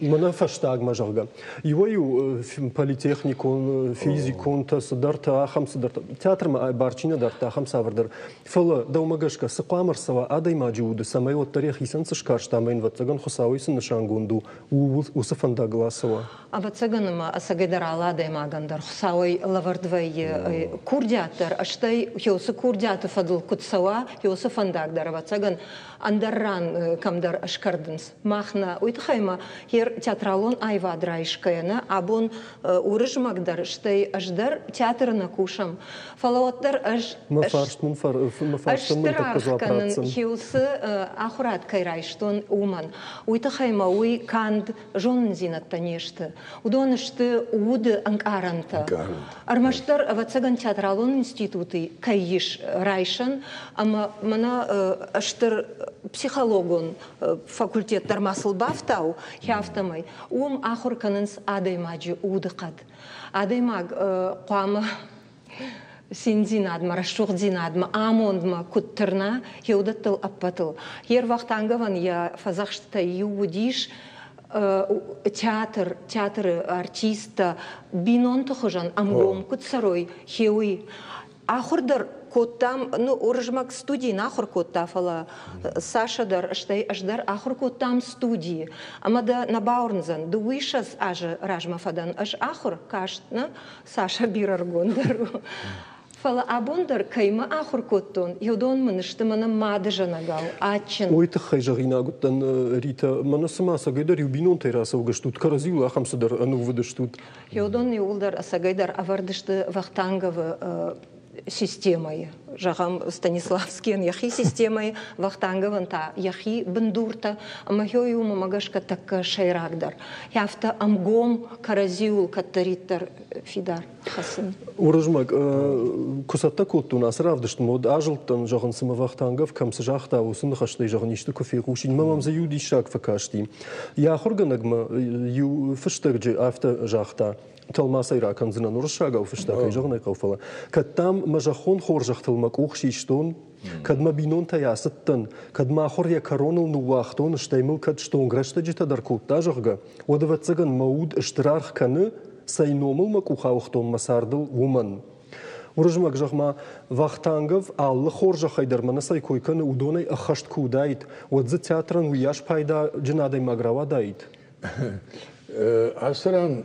من فشتاق مجرجا يويو политехникون فيزيكون تصدرت خمس درت تياتر ما بارچينا درت خمس аврдер فلا دومغشكا سقامر سوا ادي ماجود سماي والتاريخ يسنسش كاشتامين وتغن خصاويس نشانغوندو وسفندا гласова Абацаганама асагайдарала даймагандar خصاوي لافردوي كوردياتر اشتي يوس كورديات فضل كتسوا يوس فنداغدار абацаган андерран камдар ашкардынс махна уйтхайма хер театралон айва драйшкаяна абон урыжмагдар штей аждар театрна кушам фалаваттар аж аштрахканын хиусы ахурат кайрайштон уман уйтхайма уй канд жонзинатта нешты удонышты уды анкаранта армаштар абацаган театралон институты кайиш райшан ама мана аштыр психологон факультет дармасыл бафтау хяфтамай ахур канынс адаймаджи удықад адаймаг қуамы синдинадма рашухдинадма амондма куттырна еудаттыл аппатыл ер вақтангаван я фазахшта юудиш театр артиста бинон тухожан амгом кутсарой хеуи ахурдар коттам, ну, уржмак студии нахур котта фала Саша дар штей аждар ахур коттам студии. Амада на Баурнзен ду вишас аже ражма фадан аж ахур каштна Саша бирар гондару. Фала абондар кайма ахур коттон юдон мынышты мана мадыжа нагал ачин. Ой ты хайжагина гуттан Рита мана сама сагайдар юбинон тераса угаштут каразил ахамсадар ану выдаштут. Юдон не улдар асагайдар авардышты вахтангова системой. Жагам Станиславскien яхи системой вахтангаванта яхи бендурта амахёю мамагашка так шайрагдар. Яфта амгом каразиул каттариттар фидар хасын. Урыжмак кусатта котту насравдышты мод ажылтан жагын сымы вахтангав камсы жахта усын хаштай жагын ишты кофе хушин мамамза юди шак факашти. Я хорганагма ю фыштырджи афта жахта. Талмасайра канзына нуршага уфштака жагнай кауфала. Каттам мажахон хоржахтылмак ухшиштон, кадма бинон таясыттан, кадма хоря коронал нуахтон штаймыл кад штон грашта жита даркулта жагга. Одаватсаган мауд штирарх каны сайномыл мак ухаухтон масардыл вуман. Урыжмак жагма вахтангав аллы хоржахайдар манасай койканы удонай ахашт кудайт, одзы театран уяш пайда джинадай маграва дайт. Асран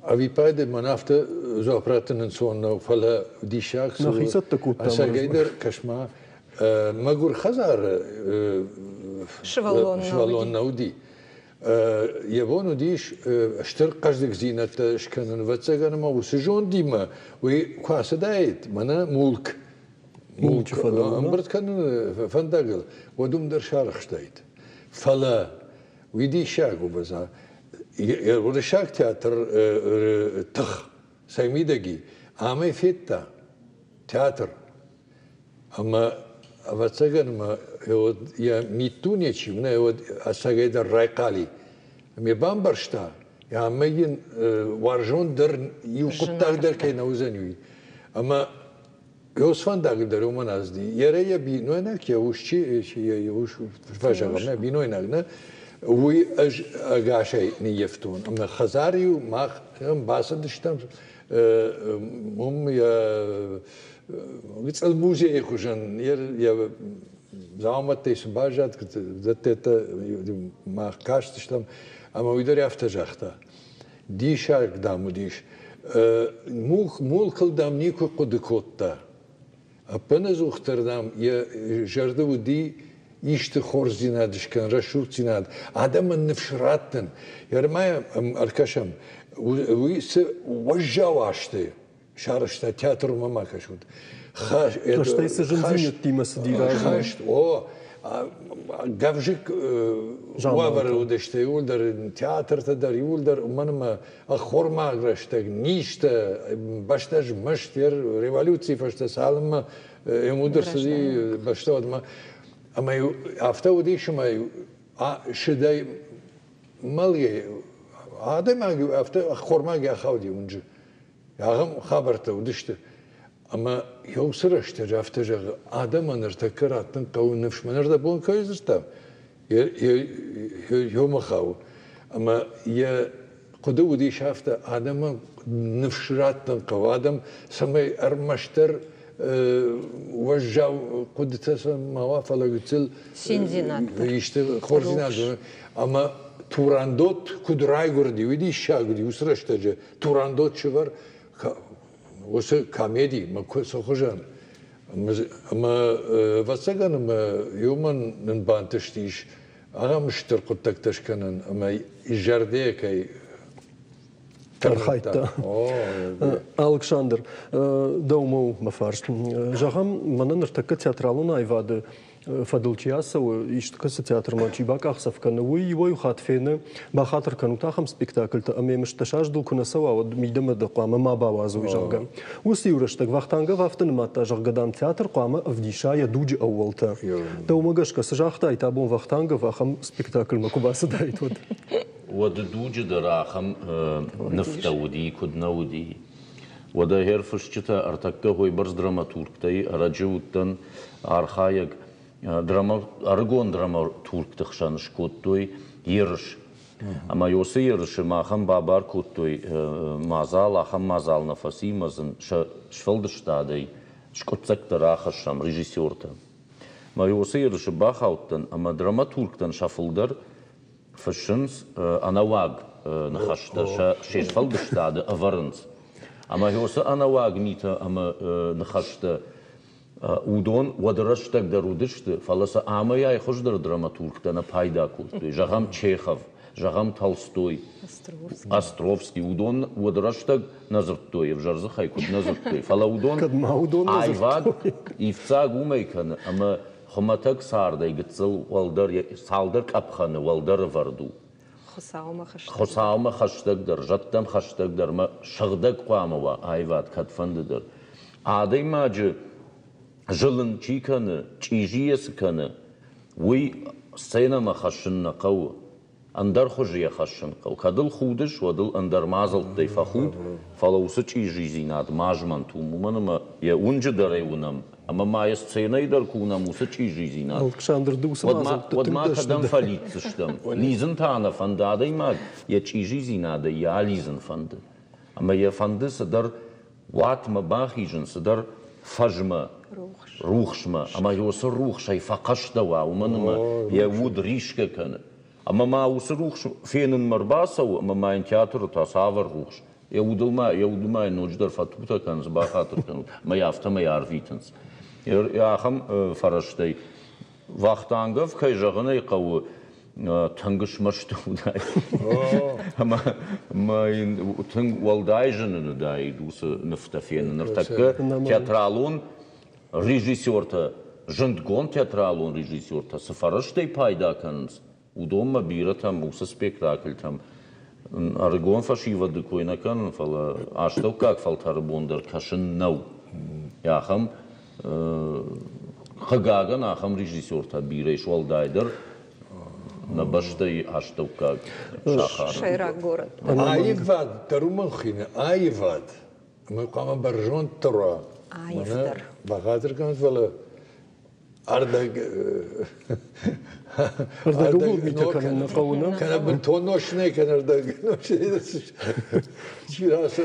авипайде манавта зоапратанын сонна фала дишак асагайдар кашма магур хазар швалон науди Явону диш штыр каждый зинат шканын вацаганама усижон дима уи квасадайт мана мулк амбратканын фандагыл вадумдар шархштайт фала ويدي شاق وبزا يقول شاق تياتر تخ سيميدقي عامي فيتا تياتر اما أفتسجن ما يا ميتوني شيء من يود أساقيد الرقالي مي بامبرشتا يا عمين وارجون در يقطع در كي نوزنوي اما يوسفان داقدر ومن أزدي يرى يبي نوينك يوش شيء يوش فجأة بينو ينقنا وي أجاشي نيفتون أما خزاريو ما هم باسدشتم هم يا قلت الموزي إخوجن يا زعمت تيسم باجات كت زتت ما كاشتشتم أما ويدري أفتجاختا ديش أقدامو ديش مول كل دام نيكو قدكوتا أبنا زوختردام يا جردو دي يشت خورزيناد شكان رشوتيناد عدم النفشراتن يرمايا الكشم ويس وجاواشتي شارشتا تياتر ماما كشود خاش شتي سجنزين التيمة سديرا خاش او قفجك وابر ودشتي يولدر تياتر تدر يولدر منما اخور ما غرشتك نيشتا باشتاج مشتير ريفولوسي فاشتا سالما يمودر سدي باشتا ما أما أفتا وديش ما شداي مالي هذا ما أفتا خور ما جا خاودي ونجي ياهم خبرته ودشته أما يوصل أشتري أفتجع آدم أنا ارتكرت تنقو نفش من أرد بون كويس استام يوم خاو أما يا قدو دي شافته آدم نفشرات تنقو آدم سمي أرمشتر وجاو قدت ما وافق قتل شينزينات يشتغل خورزينات أما توراندوت كدراي قردي ودي شاقدي وسرشتجه توراندوت شبر وس كاميدي ما كويس خجان أما وسجن ما يومن نبانتشتيش أنا مشتر قدك تشكنن أما يجردي كي Кархайта. Александр, доуму мафарш. Жагам мананр така театралуна айвады фадылчиясау иштыкасы театр мачибак ахсавканы уй хатфены бахатыр канутахам спектакльта амемшташаж дул кунасау ауд мидама да қуама мабавазу жагам. Уси юраштак вахтанга вафтын мата жаггадан театр қуама авдиша я дуджи ауалта. Доумагашка сажахта айтабун вахтанга вахам спектакль макубасы дайтвад. ودوج دراخم نفتودي كدنودي وده هرفشتا ارتكه هو برز دراماتورك تاي رجوتن ارخايق دراما ارغون دراما تورك تخشانش كوتوي يرش اما يوسي يرش ما خم بابار كوتوي مازال خم مازال نفسي مزن شفلدشتادي شكوتسك دراخشم ريجيسورتا ما يوسي يرش باخاوتن اما دراماتوركتن شافلدر فشنس أنا واق نخشت شيش فلدشتاد أفرنس أما هوس أنا واق ميتا أما نخشت ودون ودرشتك درودشت فلس أما يا خوش در دراماتورك تنا بايدا كورت جاهم تشيخوف جاهم تولستوي أستروفسكي ودون ودرشتك نظرتوي بجرز خاي كود نظرتوي فلا ودون أيواد يفصاق وميكن أما خمتك سارده يقتصل والدر سالدر كابخانه والدر فردو خساوما خشتك در جتم خشتك در ما شغدك قاموا ايوات كتفند در عادي ماج جلن چيكنه چيجيس كنه وي سينما خشن قو اندر خجيه خشن قو كدل خودش ودل اندر مازل ديفا خود فلوس چيجي زينات ماجمن تو منما يا اونج دريونم أما ما يستينا يدر كونا موسى تيجي زينا. ألكسندر دوس ود ما كدم فليت سشتم. ليزن تانا فند هذا ما يتيجي زينا ده يا ليزن فند. أما يا فند صدر وات ما باخيجن صدر فجمة روخشمة. أما يوصل روخ شيء فقش دوا ومن ما يود ريشك كان. أما ما وصل روخ فين المرباسة أما ما ينتياتر تصاور روخش. يود ما نوجدر فتوتا كان زباخاتر كانوا ما يافتا ما يعرفيتنس. يا خم فرشتي وقتانغف كي جغنا يقو تنگش مشتو داي ما تنگ والدايجن داي دوس نفتفين نرتك تياترالون ريجيسورتا جندگون تياترالون ريجيسورتا سفرشتي بايدا كانس ودوما بيرتا موسى سبيكتاكل تام ارغون فشيوا دكوينا كان فلا اشتو как фалтар бондер кашин нау я хам хагаган ахам режиссер та биреш валдайдер на баштай اشتو как шайрак город айвад тарумахина айвад мы кама баржон тора айвдар багатыр кан фала ардак أردقوا ميتا كان نقونا كان بنتونوش نه كان أردقنوش شيراسو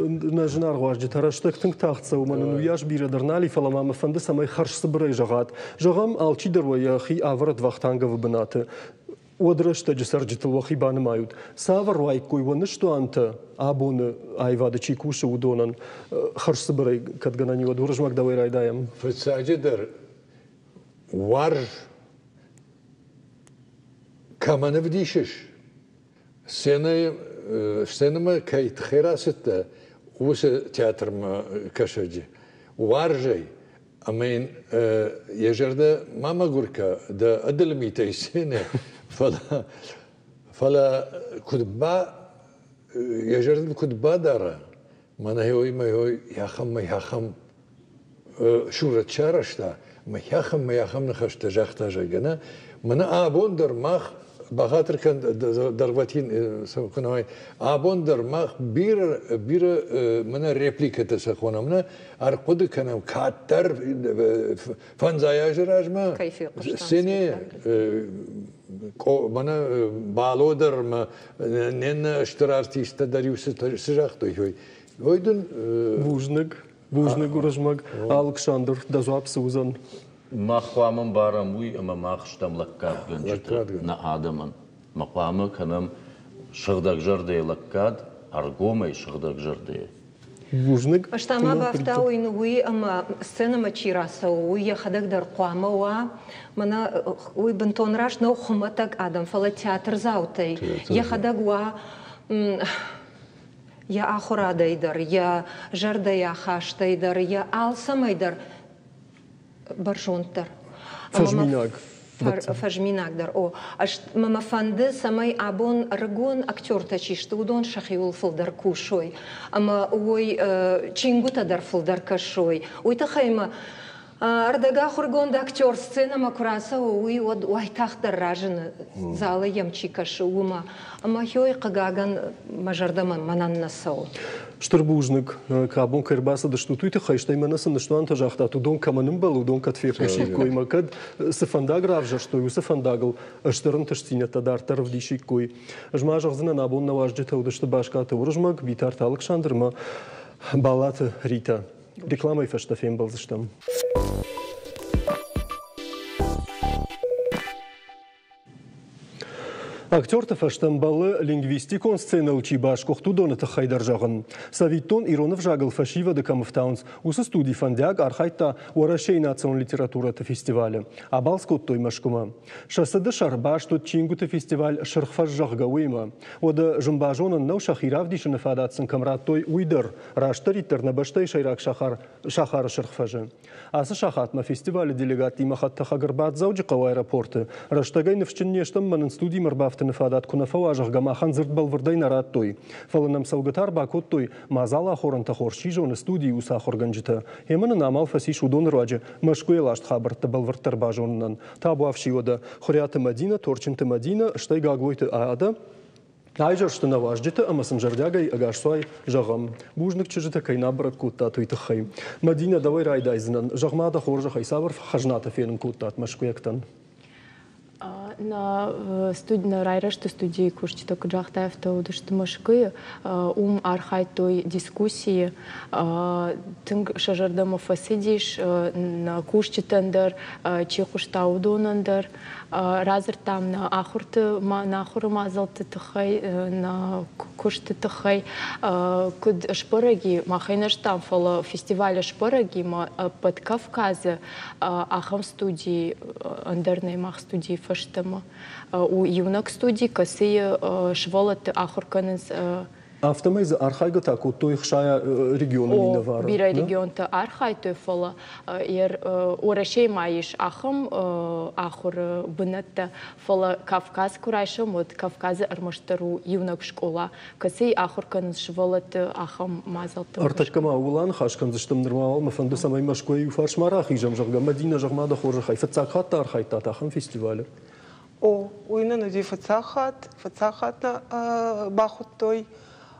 نجنار واجد تراشتك تنك تاخت ومن وياش بيردرنالي فلما ما فندس ما يخرج صبري جغات جغم ألشي دروا يا أخي أفرد وقتانجا وبناته ودرشت جسرجت الوخي بان مايود سافر واي كوي ونشتو أنت أبون أيواد تشيكوش ودونن خرج صبري كتجناني ودورج مقدار ويراي دايم فساجدر وارج كمان بديشش سينما كي تخيراسته وس تياتر ما كشجي وارجي أمين يجرده ما قولك ده أدل ميتي سنة فلا كتبا يجرده كتبا دارا ما هو يا خم شورة شارشتا ما يخم نخشت جاختا جانا من أبوندر مخ بخاطر كان درباتين سكناي أبوندر مخ بير من ريبليكا تسخونا من أرقد كان كاتر فنزايا راجما سنة من بالودر ما نن اشترارتي استداريوس سجاختو هوي ويدن بوجنك ورجمك ألكسندر دزواب سوزن مخوامم بارموي أما مخشتم لكاد جنجت نعادمن مقامه كنم شغدك جردي لكاد أرجومي شغدك جردي بوجنك أشتما بافتاوي نوي أما سنة ما تشيراسو ويا خدك در قامه وا منا وي بنتون راش نو خمتك آدم فلا تياتر زاوتي يا خدك وا يا آخر دايدر يا جردا يا خاش دايدر يا آلسا مايدر برشونتر فجميناك در او اش ماما فند سماي ابون رغون اكتور تشيشت ودون شخيول فلدر كوشوي اما وي تشينغوتا در فلدر كشوي وي تخيما رداغا خورгон да актер сцена макураса уи од уайтах даражен зала ямчикаш ума ама хой кагаган мажардама мананнасау Штурбужник кабун кырбаса да штутуйте хайштай манасын да штуан тажахта тудон каманым балу дон катферши кой макад сефандаграв же что ю сефандагл штырын тштиня тадар в диши кой жмажах зна набон наважжета удашта башката уржмак битарта Александрма балата Рита Рекламой фаштафем был заштам. Актер фаштамбалы лингвистикон сцена учи башкохту доната хайдар жагын. Савиттон Иронов жагыл фашива де камфтаунс усы студий фандяг архайта уарашей национ литературата фестиваля. Абалскот той машкума. Шасады шарбаш тот чингута фестиваль шархфаш жаггауима. Ода жумбажонан нау шахиравдишын фадатсын камрат той уйдыр. Раштариттер на баштай шайрак шахар шархфажы. Асы шахатма фестивале делегат имахатта хагырбат зауджиқау аэропорты. Раштагай навчин нештам манын студий марбафты نفادات كنا فواجه جماعة خنزرت بالوردين رات توي فلنم سوقتار باكوت توي ما زال آخرن تخورشي جون استودي وساخر جنجته همنا نعمل فسيش ودون راجع مشكوي لاشت خبر تبالورتر باجونن تابو أفشي وده خريات مدينة تورشنت مدينة اشتاي جاغويت آده عايجرشت نواجدته أما سنجرداعي أجارسوي جغم بوجنك تجته كينا برد كوتا توي تخيم مدينة دوي رايدا إذن جغما ده خورج خيسابر خجنات فين كوتات مشكوي أكتن на райрашты студии кушчита куджахтаевта удышты мышкы архай той дискуссии тынг шажардама фасидиш на кушчитандыр чехуштаудонандыр разыр там на ахурты на ахуры мазалты тыхай на кушты тыхай куд шпораги махайнаш там фала фестиваля шпораги под Кавказе ахам студии андерной мах студии фаштама у юнак студии касы шволат ахурканыз Автомайза архайга таку той хшая региона миновара. Бира регионта архай той фола ер орашей маиш ахам ахур бынатта фола Кавказ курайшам вот Кавказы армаштару юнак школа касы ахурканыз шволат ахам мазалта. Артачкама улан хашкан заштам нормал мафанду самай машкой уфарш марахи жамжага Мадина жагмада хоржа хай фацакат архайта тахам фестиваля. О, уйна нади фацахат на бахут той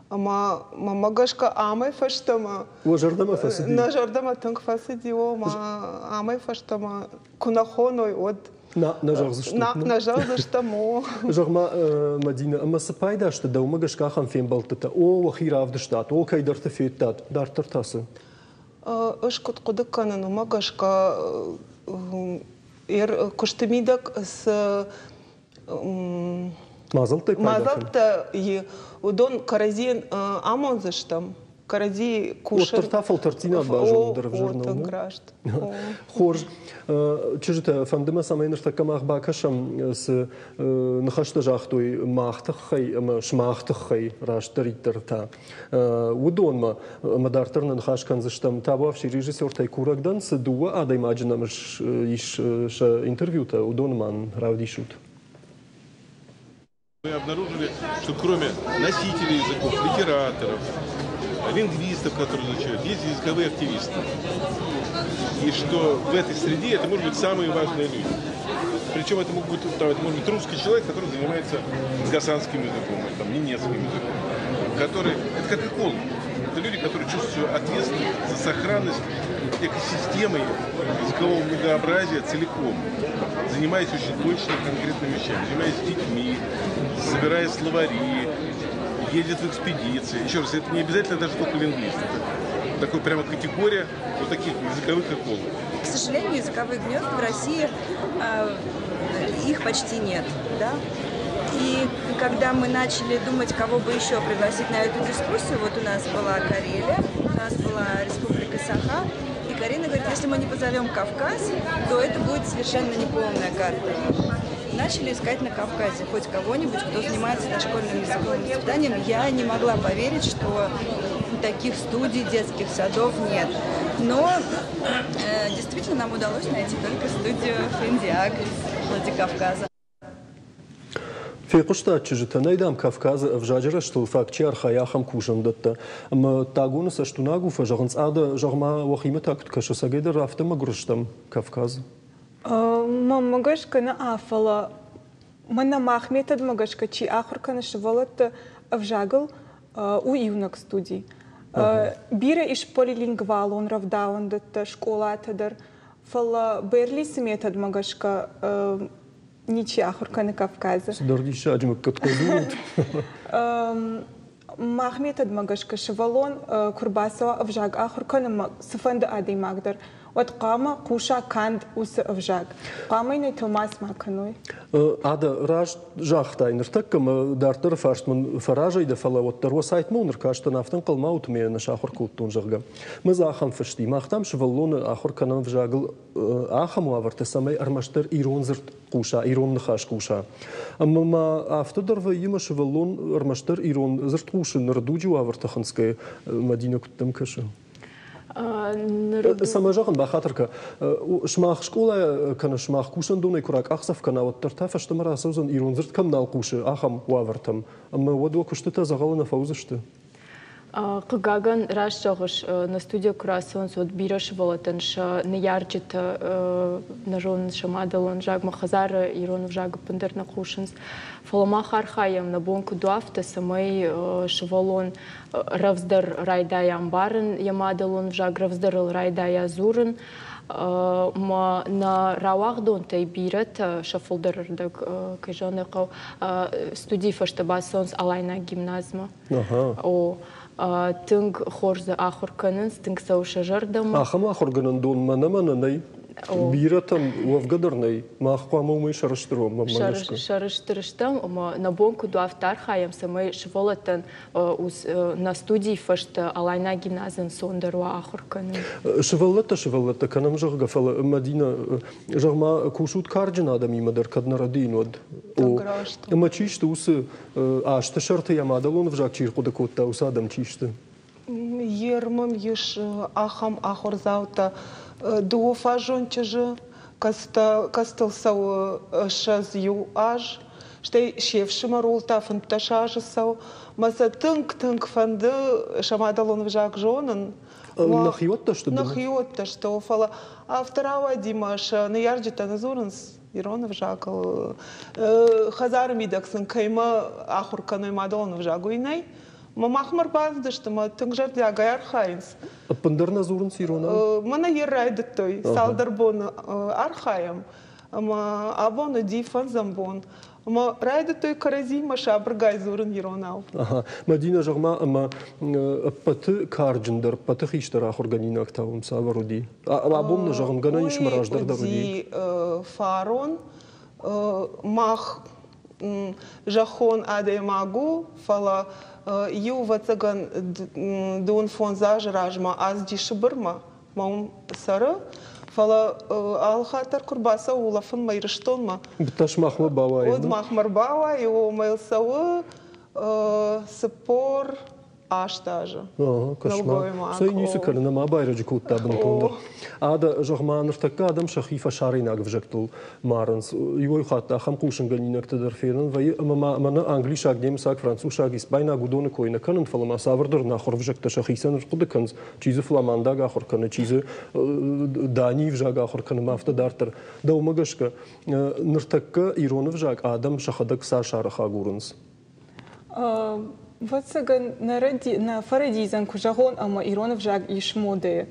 ама мамагашка амай фаштама. Ожардама фасиди. На жардама танк фасиди о ма амай фаштама кунахоной от. На жарзаштамо. Жагма Мадина ама сапайда что да умагашка хам фем балтата. О вахира авдштат. О кайдарта феттат. Дартар тасы. Ышкут кудыккана умагашка ер куштемидак с Мазалта и удон каразин амонзаштам. Карази кушер. Отторта фалтартина бажон дырв журнал. Хорж. Чужта фандема самайнышта камах бакашам с нахашта жахтой махтахай шмахтахай раштариттерта. Удонма мадартарна нахашкан заштам табавши режиссер Тайкурагдан с дуа адай маджинамш иш интервьюта удонман равдишут. Мы обнаружили, что кроме носителей языков, литераторов, лингвистов, которые изучают, есть языковые активисты. И что в этой среде это может быть самые важные люди. Причем это может быть русский человек, который занимается гасанским языком, там, немецким языком. Это как эколог. Это люди, которые чувствуют ответственность за сохранность экосистемы языкового многообразия целиком, занимаясь очень точно конкретными вещами, занимаясь детьми, собирая словари, ездит в экспедиции. Еще раз, это не обязательно даже только лингвист. Это такая прямо категория вот таких языковых экологов. К сожалению, языковых гнезд в России их почти нет, да? И когда мы начали думать, кого бы еще пригласить на эту дискуссию, вот у нас была Карелия, у нас была Республика Саха, и Карина говорит, если мы не позовем Кавказ, то это будет совершенно неполная карта. Начали искать на Кавказе хоть кого-нибудь, кто занимается дошкольным языковым воспитанием. Я не могла поверить, что таких студий, детских садов нет. Но действительно нам удалось найти только студию Финдиаг в Владикавказа. فيقشتا تجتنا إذا كافكاز أفجاجر شتو فاكتشار خياخم كوشن دتا أما تاغون سشتوناغو فجغنس عادة جغما وخيمة تاكت كشوسا جيدر رافتا ما قرشتم كافكاز مغشكا نافلا منا مахметад мغشكا چي آخر كان شوالت أفجاغل у юнак студий. Бира иш полилингвал он равдаун дата школа тадыр фала берли сметад мغشكا ничи آخر كان Кавказа. Сдорди шаджмак какой думает. مахметад мغشكا شوالون كرباسوا أفجاغ آخر كان سفند آدي مقدر وتقام قوشا كاند وس أفجاغ قامين توماس ماكنوي هذا راج جاختا إنرتكم دارتر فاشت من فراجة إذا فلا وتر وسايت مونر كاشتن أفتن قل موت مين نشاخر كوتون جرجا ماذا أخم فشتي ما أختم شفلون آخر كان أفجاغ أخم وافرت سمي أرمشتر إيرون زرت قوشا إيرون نخاش قوشا أما ما أفتدر في يما شفلون أرمشتر إيرون زرت قوشا نردوجي وافرت خنسكي مدينة كتم كشة سماجاغن بخاطرك شماخ شكولا كان شماخ كوشن دوني كراك أخسف كان وترتا فشتمر أسوزن إيرون زرت كم نال قوشة أخم وافرتم أما ودوا كشتتا زغلنا فوزشت قاغن راش جوغش на студию Круассон сот бираш волатанш не ярджит нажон шамадалон жаг махазар ирон в жаг пендер на кушенс фоломах архаем на бонку дуафта самой шволон равздер райдая амбарен ямадалон в жаг равздер райдая зурен ма на равах дон тай бират шафолдер даг кайжоне кау студии фаштабасонс алайна гимназма о تنگ خورز آخر کنن تنگ سوش جردم آخم آخر کنن دون من نی بیرتم وفقدر نی ما خواهم می شرشترم شرشترشتم اما نبونکو دو افتار خواهم سمی شولتن на студии فشت алайна гимназен сондер و آخر کنن شولت کنم جرگ فل مدینه جرما کوشود کارجن آدمی مدر کدن ردین ود اما چیش توس آشت شرط یامادلون وجاک چیر خود کوتا وسادم چیشت یرمم یش آخم آخر زاوتا دو فاجون چجه کستل سو شاز یو آج شتی شیف شمارول تا فنتشاج سو مثلا تنگ فنده شمادلون وجاک جونن نخیوت تشت نخیوت تشت فلا افتراوا دیماش نیارجت نزورنس ایران وجاکل خزار میدکسن کیما آخر کنه مادلون وجاگوی نی ما مخمر باز داشتم تنجر دیگر خاینس. پندرنا زورن سیرونا؟ من یرایدت توی سال دربون آرخایم. ما آبون دیفن زنبون. ما رایدت توی کرزی مشابر گای زورن یروناو. مدینه جغما اما پت کارجندر پت خیشتر آخر گنی نکتاوم ساورودی. آبون نجغم گنایش مراج در درودی. فارون ماخ جخون آده ماگو فلا یو واتگان دون فونزاج راجما از دیشبرما مام سر فلا آلخاتر کرباسا ولافن میرشتون ما بتاش مخمر باوای ود مخمر باوای و میل سو سپور аш даже. Кошмар. Сой не сукар на мабайраджи куттабын тондыр. Ада жағманыр такка адам шахифа шаринаг вжектул маранс. Йой хатта хам кушын ганинак тадыр ферен. Вай мана англишаг немсаг францушаг испайна гудоны койна канын фалама савырдыр нахор вжекта шахисан рқуды канз. Чизы фламандаг ахор каны, чизы дани вжаг ахор каны мафта дартыр. Да умагашка ныртакка ироны вжаг адам шахадак са шараха гурынс. Вот сега на фарадизан кужагон ама иронов жаг ишмоде.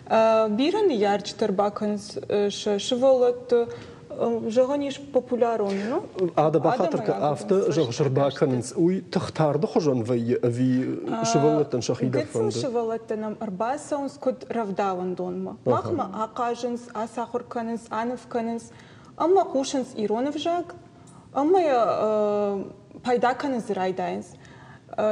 Биран ярч тарбаканс шволот жаганиш популярон, ну? Ада бахатырка авто жагшырбаканс уй тахтарды хожон ви шволотан шахидар фонды. Гетсу шволотанам арбасаунс код равдаван донма. Махма акаженс асахурканс анавканс ама кушанс иронов жаг ама пайдаканыз райдайнс.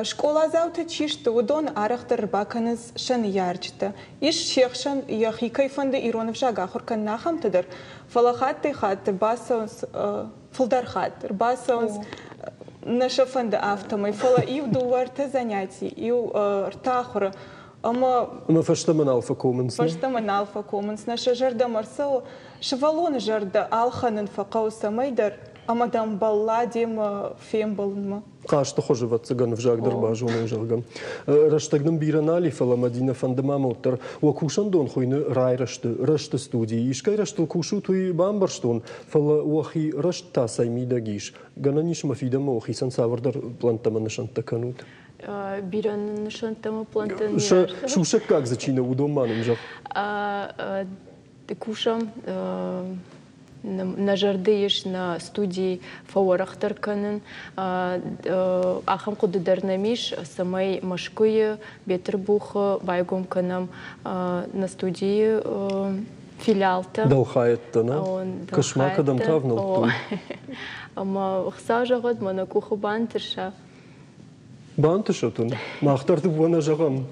Школа завты чишты удон арахтар баканыз шан ярчты. Иш шехшан яхикай фонды иронов жага хуркан нахамтыдыр. Фалахатты хатты басаунс фулдархаттыр. Басаунс наша фонды автомай. Фала ив дуарты занятий, ив ртахура. Ама фаштаман алфа коменс. Фаштаман алфа коменс. Наша жарда марсау швалон жарда алханын факауса майдар. Амадам балладим фембалма. Қашты хожы ватсаган в жагдыр бажуны жаган. Раштагным биранали фала Мадина фандамамоттар. Уакушан дон хойны рай рашты студии. Ишкай раштыл кушу туй бамбарштон. Фала уахи рашта саймида гиш. Гананиш мафидама уахи сан савардар плантаманы шантаканут. Биран шантама плантаны. Шушак как зачина удоманым жаг? Кушам на жардыеш на студии фаворахтар канын ахам куды дарнамиш самай машкуе бетербух байгом канам на студии филиалта далхаетта на кошмака дам тавнал ама хсажагад мана куху бантырша Бантышатун, махтарды буана жагам.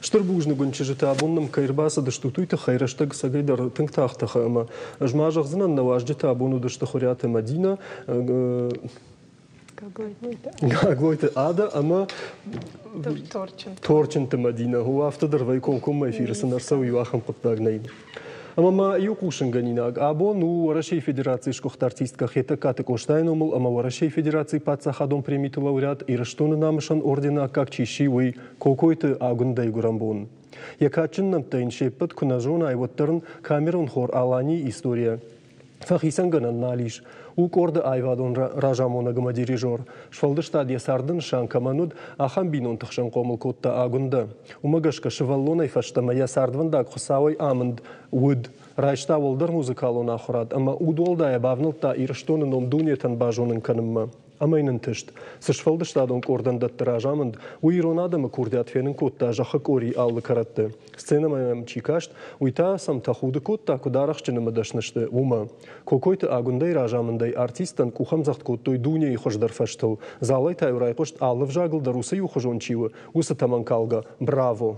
Штыр бужны гончыжыты абонным кайрбаса даштутуйта хайраштаг сагайдар тыңтахтаха, ама жмажах зынан наваждыты абону даштахуряты Мадина, Гаглойты ада, ама торчынты Мадина. Ху автодар вайкон комма эфирысы нарсау юахам құттагнайын. Ама юкушын ганинаг. Або ну Российской Федерации шкохт артистка хета каты коштайномыл, ама Российской Федерации пацахадом премиты лауреат и раштоны намышан ордена как чищи уй какой-то агундай гурамбон. Якачын нам тайн шеппат кунажона айваттарн камерон хор алани история. Фахисан ганан налиш. У корда айвадон ражамона гама дирижер. Шфалды штадия сардын шан камануд ахам бинон тахшан комыл котта агунда. Умагашка шеваллонай фаштама я сардвандак хусавай аманд уд. Райшта волдар музыкалон ахурад. Ама удолда я бавнылта ирштоны ном дунетан бажонын канымма. Амайнын тышт. Сышфалды штадон кордан датты ражаманд. Уиронадамы курдят фенын котта жахак ори аллы каратты. Сцена майам чикашт. Уйта сам тахуды котта кударахчыны мадашнышты. Ума. Какой-то агундай ражамандай артистан кухамзахт коттой дуня и хождар фаштыл. Залай тайурай кошт аллы в жагл даруса юхожон чивы. Уса таманкалга. Браво!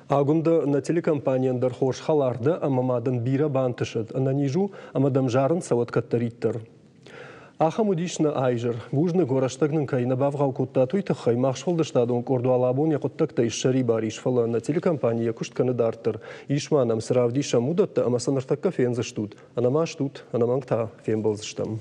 Агунда на телекомпаниян дархош халарда амамадан бира бантышыд. Ананижу амадам жарын сават каттариттар. Ахамудишна айжыр. Вужны гораштагнын кайна бавгау котта туйтахай махшфалды штадон корду алабон якоттакта ишшари бар ишфала на телекомпания куштканы дартыр. Ишманам сравдиша мудатта амасанартакка фензыштут. Анама штут, анамангта фенбалзыштам.